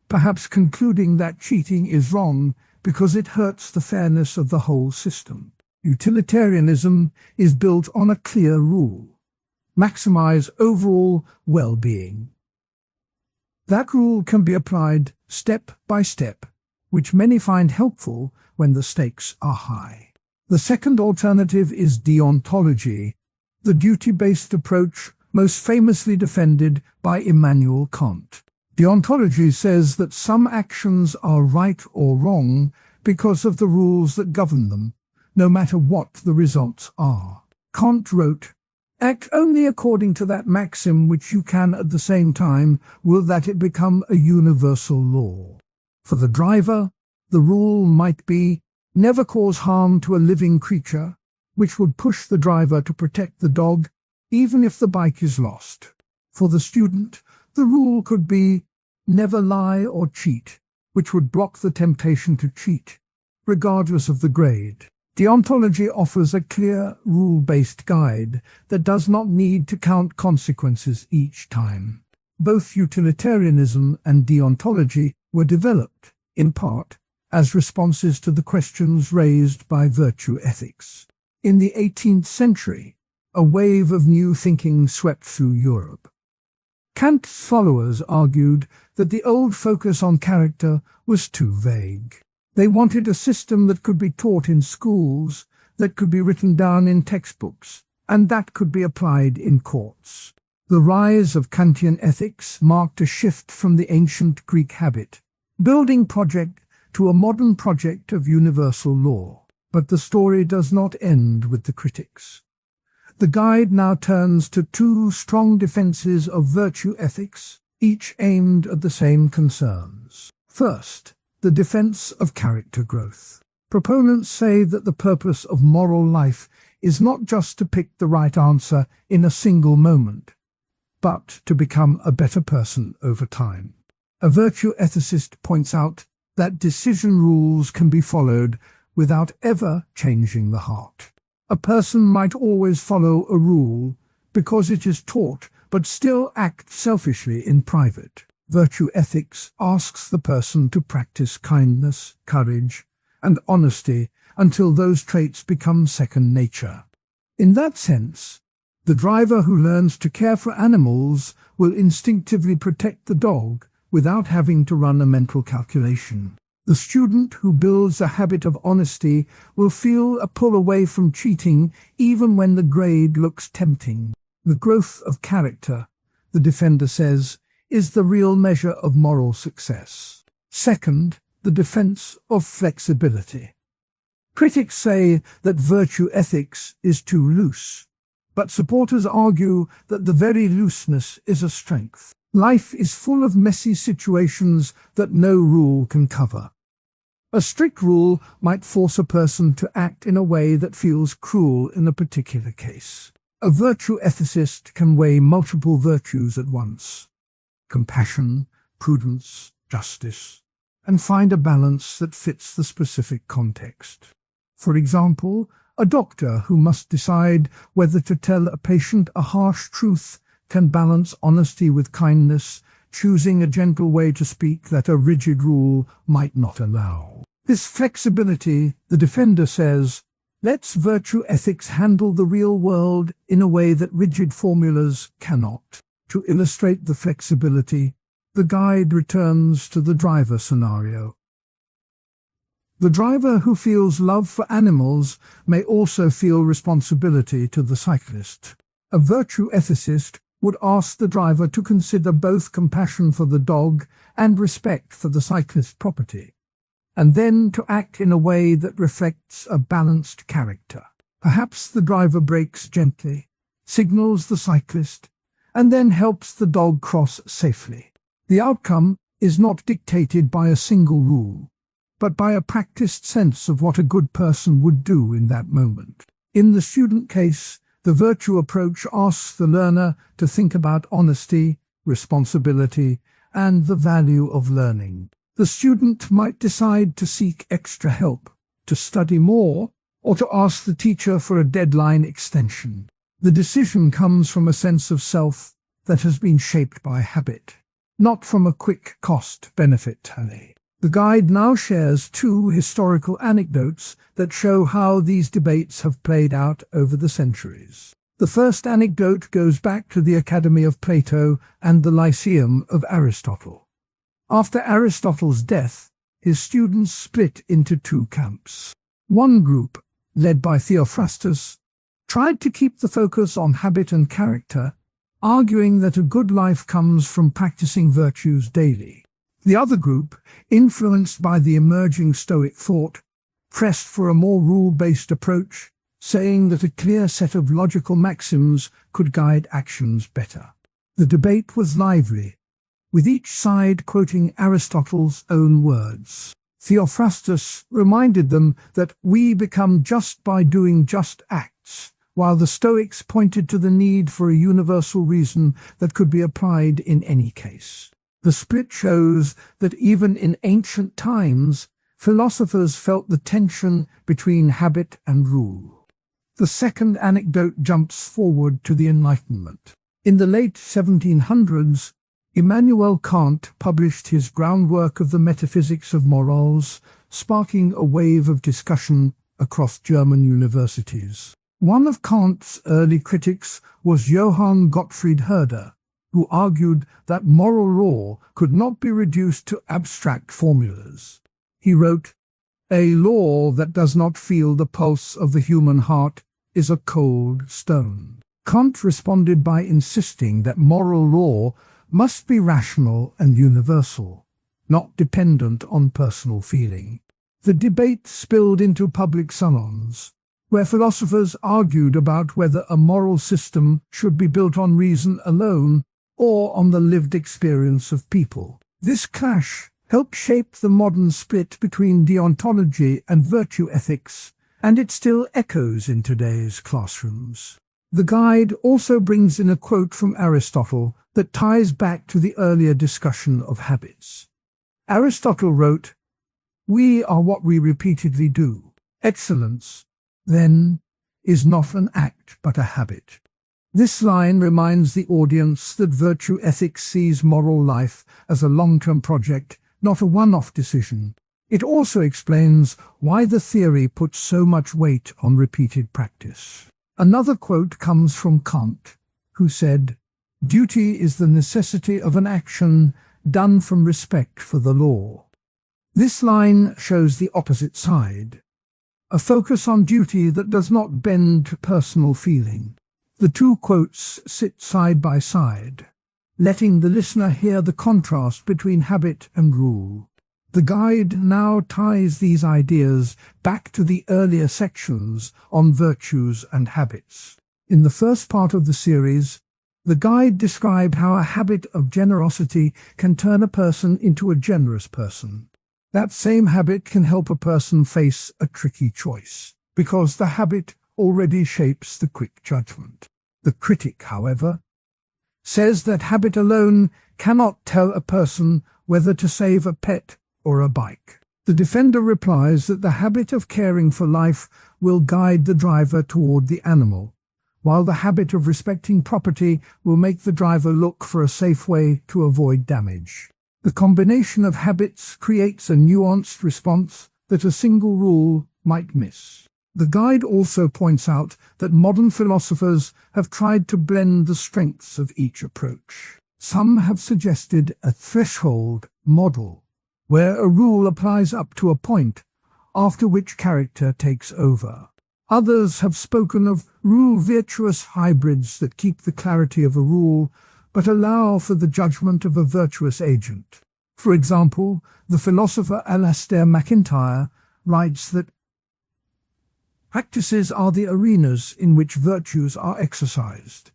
perhaps concluding that cheating is wrong because it hurts the fairness of the whole system. Utilitarianism is built on a clear rule: maximize overall well-being. That rule can be applied step by step, which many find helpful when the stakes are high. The second alternative is deontology, the duty-based approach most famously defended by Immanuel Kant. Deontology says that some actions are right or wrong because of the rules that govern them, no matter what the results are. Kant wrote, "Act only according to that maxim which you can at the same time will that it become a universal law." For the driver, the rule might be, never cause harm to a living creature, which would push the driver to protect the dog, even if the bike is lost. For the student, the rule could be, never lie or cheat, which would block the temptation to cheat, regardless of the grade. Deontology offers a clear, rule-based guide that does not need to count consequences each time. Both utilitarianism and deontology were developed, in part, as responses to the questions raised by virtue ethics. In the 18th century, a wave of new thinking swept through Europe. Kant's followers argued that the old focus on character was too vague. They wanted a system that could be taught in schools, that could be written down in textbooks, and that could be applied in courts. The rise of Kantian ethics marked a shift from the ancient Greek habit building project to a modern project of universal law. But the story does not end with the critics. The guide now turns to two strong defenses of virtue ethics, each aimed at the same concerns. First, the defense of character growth. Proponents say that the purpose of moral life is not just to pick the right answer in a single moment, but to become a better person over time. A virtue ethicist points out that decision rules can be followed without ever changing the heart. A person might always follow a rule because it is taught, but still act selfishly in private. Virtue ethics asks the person to practice kindness, courage, and honesty until those traits become second nature. In that sense, the driver who learns to care for animals will instinctively protect the dog without having to run a mental calculation. The student who builds a habit of honesty will feel a pull away from cheating even when the grade looks tempting. The growth of character, the defender says, is the real measure of moral success. Second, the defense of flexibility. Critics say that virtue ethics is too loose, but supporters argue that the very looseness is a strength. Life is full of messy situations that no rule can cover. A strict rule might force a person to act in a way that feels cruel in a particular case. A virtue ethicist can weigh multiple virtues at once: compassion, prudence, justice, and find a balance that fits the specific context. For example, a doctor who must decide whether to tell a patient a harsh truth can balance honesty with kindness, choosing a gentle way to speak that a rigid rule might not allow. This flexibility, the defender says, lets virtue ethics handle the real world in a way that rigid formulas cannot. To illustrate the flexibility, the guide returns to the driver scenario. The driver who feels love for animals may also feel responsibility to the cyclist. A virtue ethicist would ask the driver to consider both compassion for the dog and respect for the cyclist's property, and then to act in a way that reflects a balanced character. Perhaps the driver brakes gently, signals the cyclist, and then helps the dog cross safely. The outcome is not dictated by a single rule, but by a practiced sense of what a good person would do in that moment. In the student case, the virtue approach asks the learner to think about honesty, responsibility, and the value of learning. The student might decide to seek extra help, to study more, or to ask the teacher for a deadline extension. The decision comes from a sense of self that has been shaped by habit, not from a quick cost-benefit tally. The guide now shares two historical anecdotes that show how these debates have played out over the centuries. The first anecdote goes back to the Academy of Plato and the Lyceum of Aristotle. After Aristotle's death, his students split into two camps. One group, led by Theophrastus, tried to keep the focus on habit and character, arguing that a good life comes from practicing virtues daily. The other group, influenced by the emerging Stoic thought, pressed for a more rule-based approach, saying that a clear set of logical maxims could guide actions better. The debate was lively, with each side quoting Aristotle's own words. Theophrastus reminded them that we become just by doing just acts, while the Stoics pointed to the need for a universal reason that could be applied in any case. The split shows that even in ancient times, philosophers felt the tension between habit and rule. The second anecdote jumps forward to the Enlightenment. In the late 1700s, Immanuel Kant published his groundwork of the metaphysics of morals, sparking a wave of discussion across German universities. One of Kant's early critics was Johann Gottfried Herder, who argued that moral law could not be reduced to abstract formulas. He wrote, "A law that does not feel the pulse of the human heart is a cold stone." Kant responded by insisting that moral law must be rational and universal, not dependent on personal feeling. The debate spilled into public salons, where philosophers argued about whether a moral system should be built on reason alone or on the lived experience of people. This clash helped shape the modern split between deontology and virtue ethics, and it still echoes in today's classrooms. The guide also brings in a quote from Aristotle that ties back to the earlier discussion of habits. Aristotle wrote, "We are what we repeatedly do. Excellence, then, is not an act but a habit." This line reminds the audience that virtue ethics sees moral life as a long-term project, not a one-off decision. It also explains why the theory puts so much weight on repeated practice. Another quote comes from Kant, who said, "Duty is the necessity of an action done from respect for the law." This line shows the opposite side, a focus on duty that does not bend to personal feeling. The two quotes sit side by side, letting the listener hear the contrast between habit and rule. The guide now ties these ideas back to the earlier sections on virtues and habits. In the first part of the series, the guide described how a habit of generosity can turn a person into a generous person. That same habit can help a person face a tricky choice, because the habit already shapes the quick judgment. The critic, however, says that habit alone cannot tell a person whether to save a pet or a bike. The defender replies that the habit of caring for life will guide the driver toward the animal, while the habit of respecting property will make the driver look for a safe way to avoid damage. The combination of habits creates a nuanced response that a single rule might miss. The guide also points out that modern philosophers have tried to blend the strengths of each approach. Some have suggested a threshold model, where a rule applies up to a point, after which character takes over. Others have spoken of rule-virtuous hybrids that keep the clarity of a rule, but allow for the judgment of a virtuous agent. For example, the philosopher Alastair MacIntyre writes that practices are the arenas in which virtues are exercised.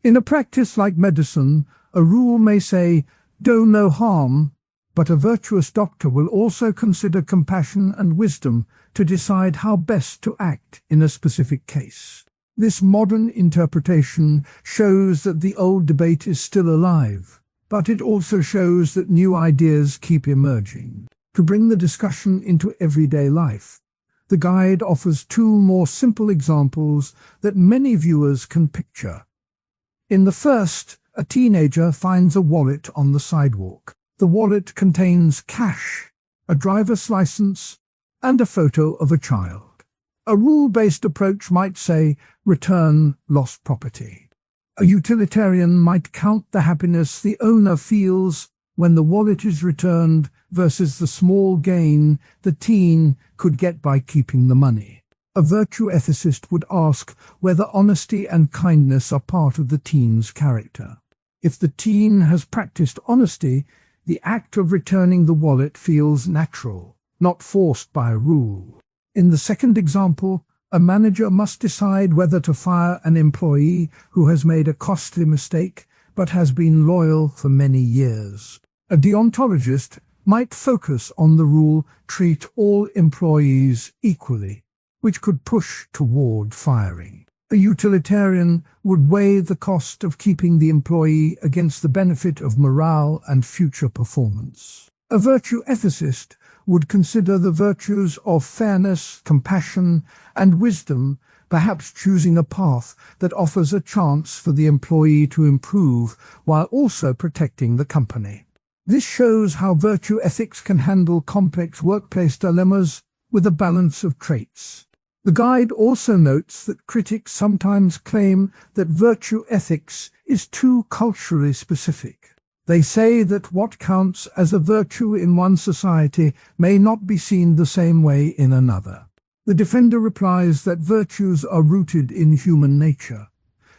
In a practice like medicine, a rule may say, "Do no harm," but a virtuous doctor will also consider compassion and wisdom to decide how best to act in a specific case. This modern interpretation shows that the old debate is still alive, but it also shows that new ideas keep emerging. To bring the discussion into everyday life, the guide offers two more simple examples that many viewers can picture. In the first, a teenager finds a wallet on the sidewalk. The wallet contains cash, a driver's license, and a photo of a child. A rule-based approach might say, "Return lost property." A utilitarian might count the happiness the owner feels when the wallet is returned versus the small gain the teen could get by keeping the money. A virtue ethicist would ask whether honesty and kindness are part of the teen's character. If the teen has practiced honesty, the act of returning the wallet feels natural, not forced by a rule. In the second example, a manager must decide whether to fire an employee who has made a costly mistake but has been loyal for many years. A deontologist might focus on the rule "treat all employees equally," which could push toward firing. A utilitarian would weigh the cost of keeping the employee against the benefit of morale and future performance. A virtue ethicist would consider the virtues of fairness, compassion, and wisdom, perhaps choosing a path that offers a chance for the employee to improve while also protecting the company. This shows how virtue ethics can handle complex workplace dilemmas with a balance of traits. The guide also notes that critics sometimes claim that virtue ethics is too culturally specific. They say that what counts as a virtue in one society may not be seen the same way in another. The defender replies that virtues are rooted in human nature,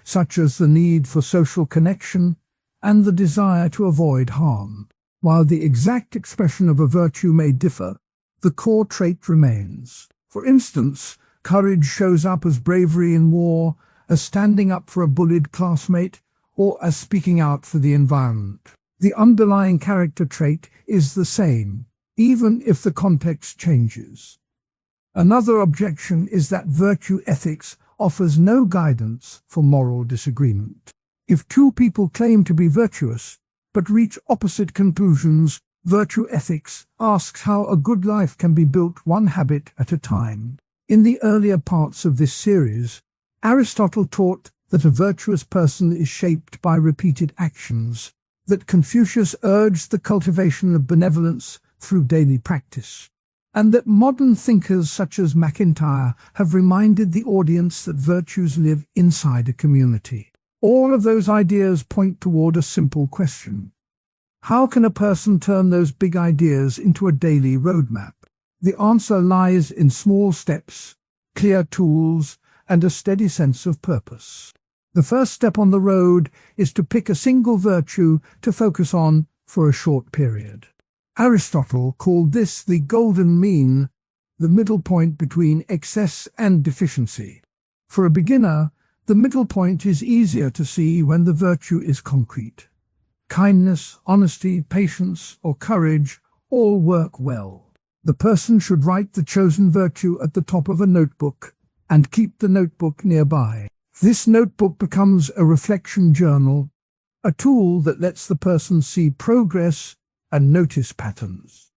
such as the need for social connection and the desire to avoid harm. While the exact expression of a virtue may differ, the core trait remains. For instance, courage shows up as bravery in war, as standing up for a bullied classmate, or as speaking out for the environment. The underlying character trait is the same, even if the context changes. Another objection is that virtue ethics offers no guidance for moral disagreement. If two people claim to be virtuous, but reach opposite conclusions, virtue ethics asks how a good life can be built one habit at a time. In the earlier parts of this series, Aristotle taught that a virtuous person is shaped by repeated actions, that Confucius urged the cultivation of benevolence through daily practice, and that modern thinkers such as MacIntyre have reminded the audience that virtues live inside a community. All of those ideas point toward a simple question. How can a person turn those big ideas into a daily roadmap? The answer lies in small steps, clear tools, and a steady sense of purpose. The first step on the road is to pick a single virtue to focus on for a short period. Aristotle called this the golden mean, the middle point between excess and deficiency. For a beginner, the middle point is easier to see when the virtue is concrete. Kindness, honesty, patience, or courage all work well. The person should write the chosen virtue at the top of a notebook and keep the notebook nearby. This notebook becomes a reflection journal, a tool that lets the person see progress and notice patterns.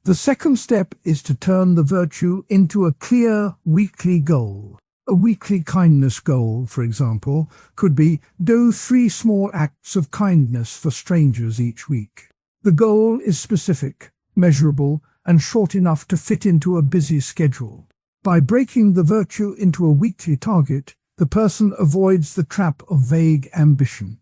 The second step is to turn the virtue into a clear weekly goal. A weekly kindness goal, for example, could be do 3 small acts of kindness for strangers each week. The goal is specific, measurable, and short enough to fit into a busy schedule. By breaking the virtue into a weekly target, the person avoids the trap of vague ambition.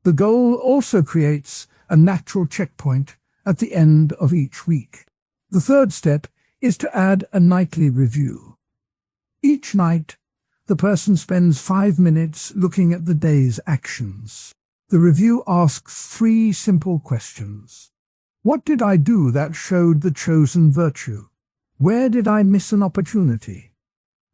The goal also creates a natural checkpoint at the end of each week. The third step is to add a nightly review. Each night, the person spends 5 minutes looking at the day's actions. The review asks 3 simple questions. What did I do that showed the chosen virtue? Where did I miss an opportunity?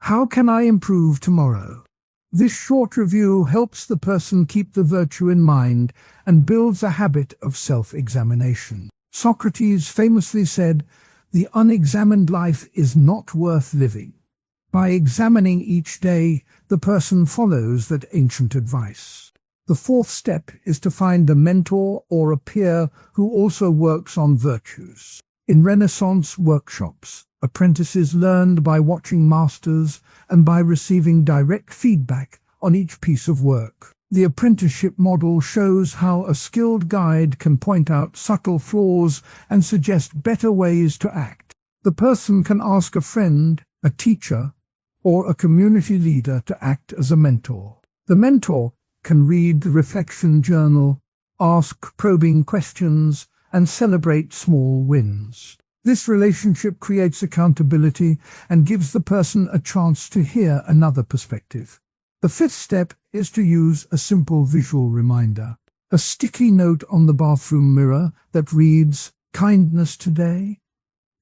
How can I improve tomorrow? This short review helps the person keep the virtue in mind and builds a habit of self-examination. Socrates famously said, "The unexamined life is not worth living." By examining each day, the person follows that ancient advice. The fourth step is to find a mentor or a peer who also works on virtues. In Renaissance workshops, apprentices learned by watching masters and by receiving direct feedback on each piece of work. The apprenticeship model shows how a skilled guide can point out subtle flaws and suggest better ways to act. The person can ask a friend, a teacher, or a community leader to act as a mentor. The mentor can read the reflection journal, ask probing questions, and celebrate small wins. This relationship creates accountability and gives the person a chance to hear another perspective. The fifth step is to use a simple visual reminder. A sticky note on the bathroom mirror that reads, "Kindness today,"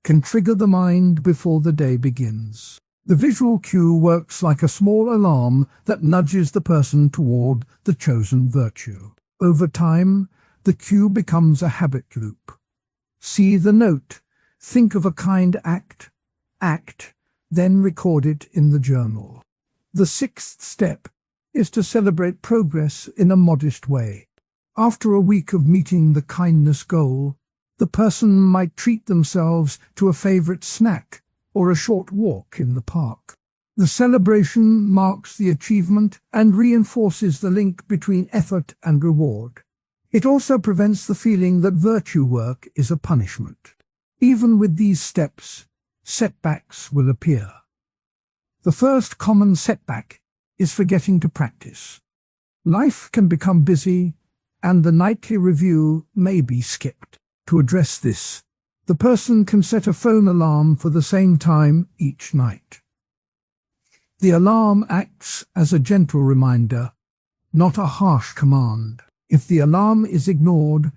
can trigger the mind before the day begins. The visual cue works like a small alarm that nudges the person toward the chosen virtue. Over time, the cue becomes a habit loop. See the note, think of a kind act, then record it in the journal. The sixth step is to celebrate progress in a modest way. After a week of meeting the kindness goal, the person might treat themselves to a favorite snack or a short walk in the park. The celebration marks the achievement and reinforces the link between effort and reward. It also prevents the feeling that virtue work is a punishment. Even with these steps, setbacks will appear. The first common setback is forgetting to practice. Life can become busy, and the nightly review may be skipped. To address this, the person can set a phone alarm for the same time each night. The alarm acts as a gentle reminder, not a harsh command. If the alarm is ignored,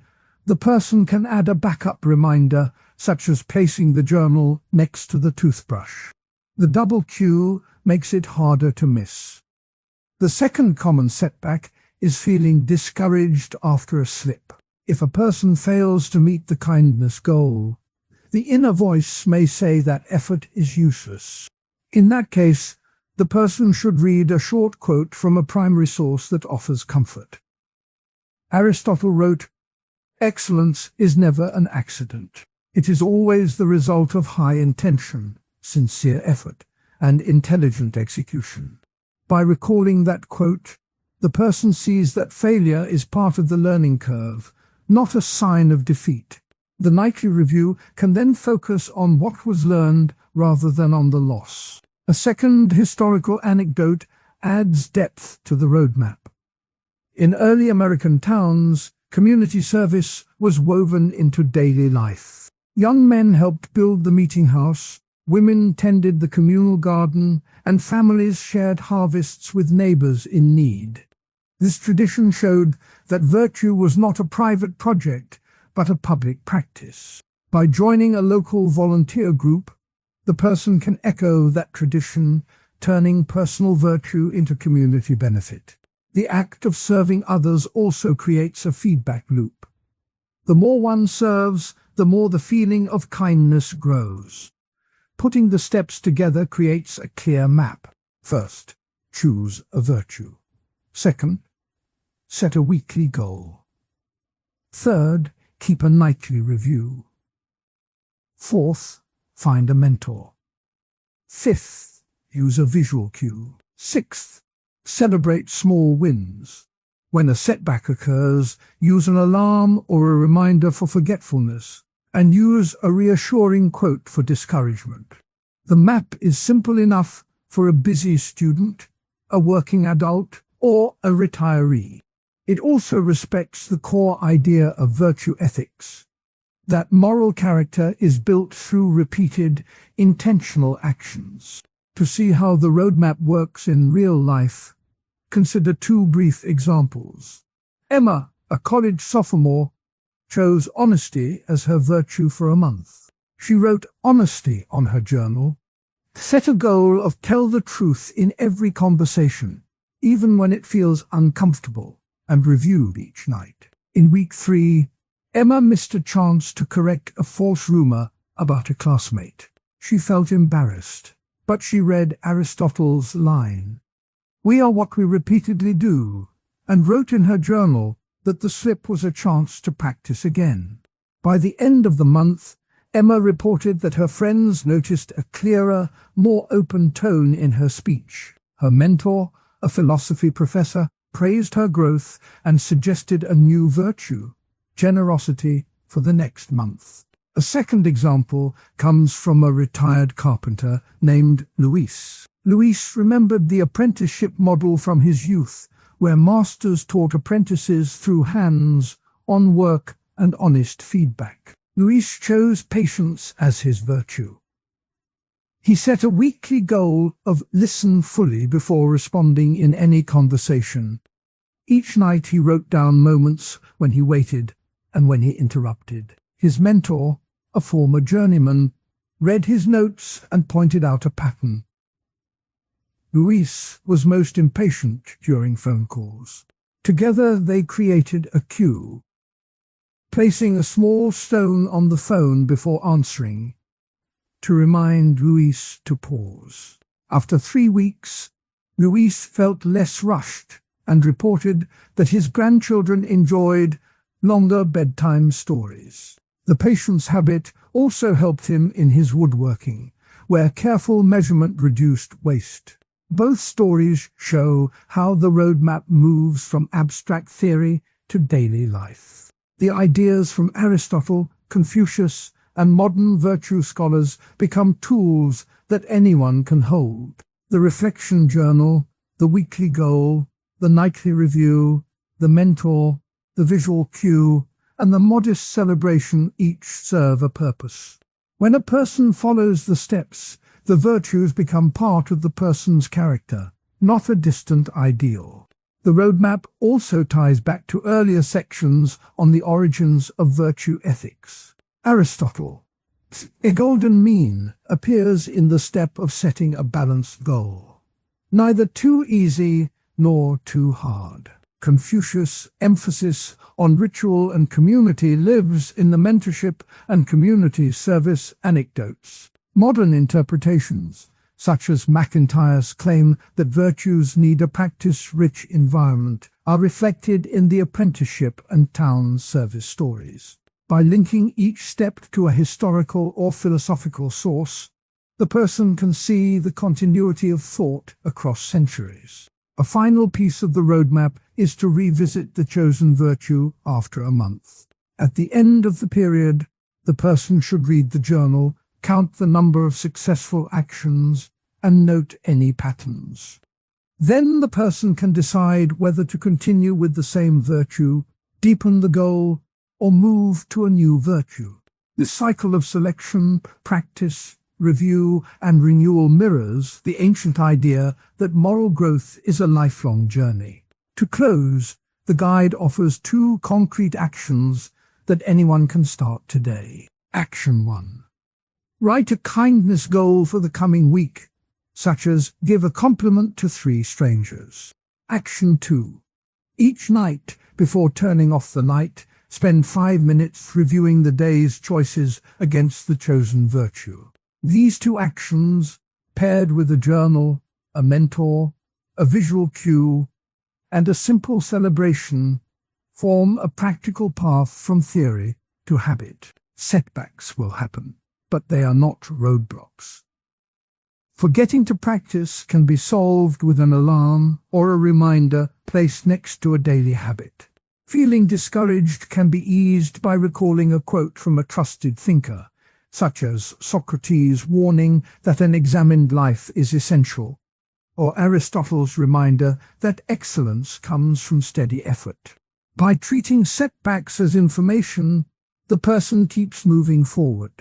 The person can add a backup reminder, such as placing the journal next to the toothbrush. The double cue makes it harder to miss. The second common setback is feeling discouraged after a slip. If a person fails to meet the kindness goal, the inner voice may say that effort is useless. In that case, the person should read a short quote from a primary source that offers comfort. Aristotle wrote, "Excellence is never an accident. It is always the result of high intention, sincere effort, and intelligent execution." By recalling that quote, the person sees that failure is part of the learning curve, not a sign of defeat. The nightly review can then focus on what was learned rather than on the loss. A second historical anecdote adds depth to the roadmap. In early American towns, community service was woven into daily life. Young men helped build the meeting house, women tended the communal garden, and families shared harvests with neighbors in need. This tradition showed that virtue was not a private project, but a public practice. By joining a local volunteer group, the person can echo that tradition, turning personal virtue into community benefit. The act of serving others also creates a feedback loop. The more one serves, the more the feeling of kindness grows. Putting the steps together creates a clear map. First, choose a virtue. Second, set a weekly goal. Third, keep a nightly review. Fourth, find a mentor. Fifth, use a visual cue. Sixth, celebrate small wins. When a setback occurs, use an alarm or a reminder for forgetfulness, and use a reassuring quote for discouragement. The map is simple enough for a busy student, a working adult, or a retiree. It also respects the core idea of virtue ethics, that moral character is built through repeated, intentional actions. To see how the roadmap works in real life, consider two brief examples. Emma, a college sophomore, chose honesty as her virtue for a month. She wrote honesty on her journal, set a goal of tell the truth in every conversation, even when it feels uncomfortable, and reviewed each night. In week 3, Emma missed a chance to correct a false rumor about a classmate. She felt embarrassed, but she read Aristotle's line, "We are what we repeatedly do," and wrote in her journal that the slip was a chance to practice again. By the end of the month, Emma reported that her friends noticed a clearer, more open tone in her speech. Her mentor, a philosophy professor, praised her growth and suggested a new virtue, generosity, for the next month. A second example comes from a retired carpenter named Luis. Luis remembered the apprenticeship model from his youth, where masters taught apprentices through hands-on work and honest feedback. Luis chose patience as his virtue. He set a weekly goal of listen fully before responding in any conversation. Each night he wrote down moments when he waited and when he interrupted. His mentor, a former journeyman, read his notes and pointed out a pattern. Luis was most impatient during phone calls. Together they created a cue, placing a small stone on the phone before answering to remind Luis to pause. After 3 weeks, Luis felt less rushed and reported that his grandchildren enjoyed longer bedtime stories. The patience habit also helped him in his woodworking, where careful measurement reduced waste. Both stories show how the roadmap moves from abstract theory to daily life. The ideas from Aristotle, Confucius, and modern virtue scholars become tools that anyone can hold. The reflection journal, the weekly goal, the nightly review, the mentor, the visual cue, and the modest celebration each serve a purpose. When a person follows the steps, the virtues become part of the person's character, not a distant ideal. The roadmap also ties back to earlier sections on the origins of virtue ethics. Aristotle, a golden mean, appears in the step of setting a balanced goal. Neither too easy nor too hard. Confucius' emphasis on ritual and community lives in the mentorship and community service anecdotes. Modern interpretations, such as MacIntyre's claim that virtues need a practice-rich environment, are reflected in the apprenticeship and town service stories. By linking each step to a historical or philosophical source, the person can see the continuity of thought across centuries. A final piece of the roadmap is to revisit the chosen virtue after a month. At the end of the period, the person should read the journal, count the number of successful actions, and note any patterns. Then the person can decide whether to continue with the same virtue, deepen the goal, or move to a new virtue. This cycle of selection, practice, review, and renewal mirrors the ancient idea that moral growth is a lifelong journey. To close, the guide offers 2 concrete actions that anyone can start today. Action 1. Write a kindness goal for the coming week, such as give a compliment to 3 strangers. Action 2. Each night, before turning off the light, spend 5 minutes reviewing the day's choices against the chosen virtue. These 2 actions, paired with a journal, a mentor, a visual cue, and a simple celebration, form a practical path from theory to habit. Setbacks will happen, but they are not roadblocks. Forgetting to practice can be solved with an alarm or a reminder placed next to a daily habit. Feeling discouraged can be eased by recalling a quote from a trusted thinker, such as Socrates' warning that an examined life is essential, or Aristotle's reminder that excellence comes from steady effort. By treating setbacks as information, the person keeps moving forward.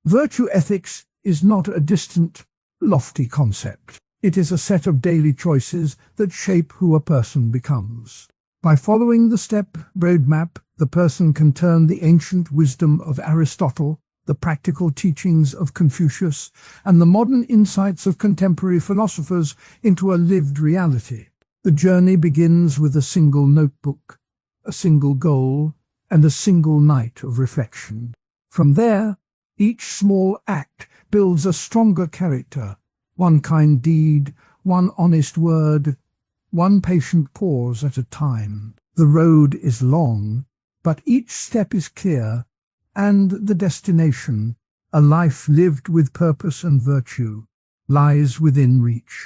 Virtue ethics is not a distant, lofty concept. It is a set of daily choices that shape who a person becomes. By following the step roadmap, the person can turn the ancient wisdom of Aristotle, the practical teachings of Confucius, and the modern insights of contemporary philosophers into a lived reality. The journey begins with a single notebook, a single goal, and a single night of reflection. From there, each small act builds a stronger character, one kind deed, one honest word, one patient pause at a time. The road is long, but each step is clear, and the destination, a life lived with purpose and virtue, lies within reach.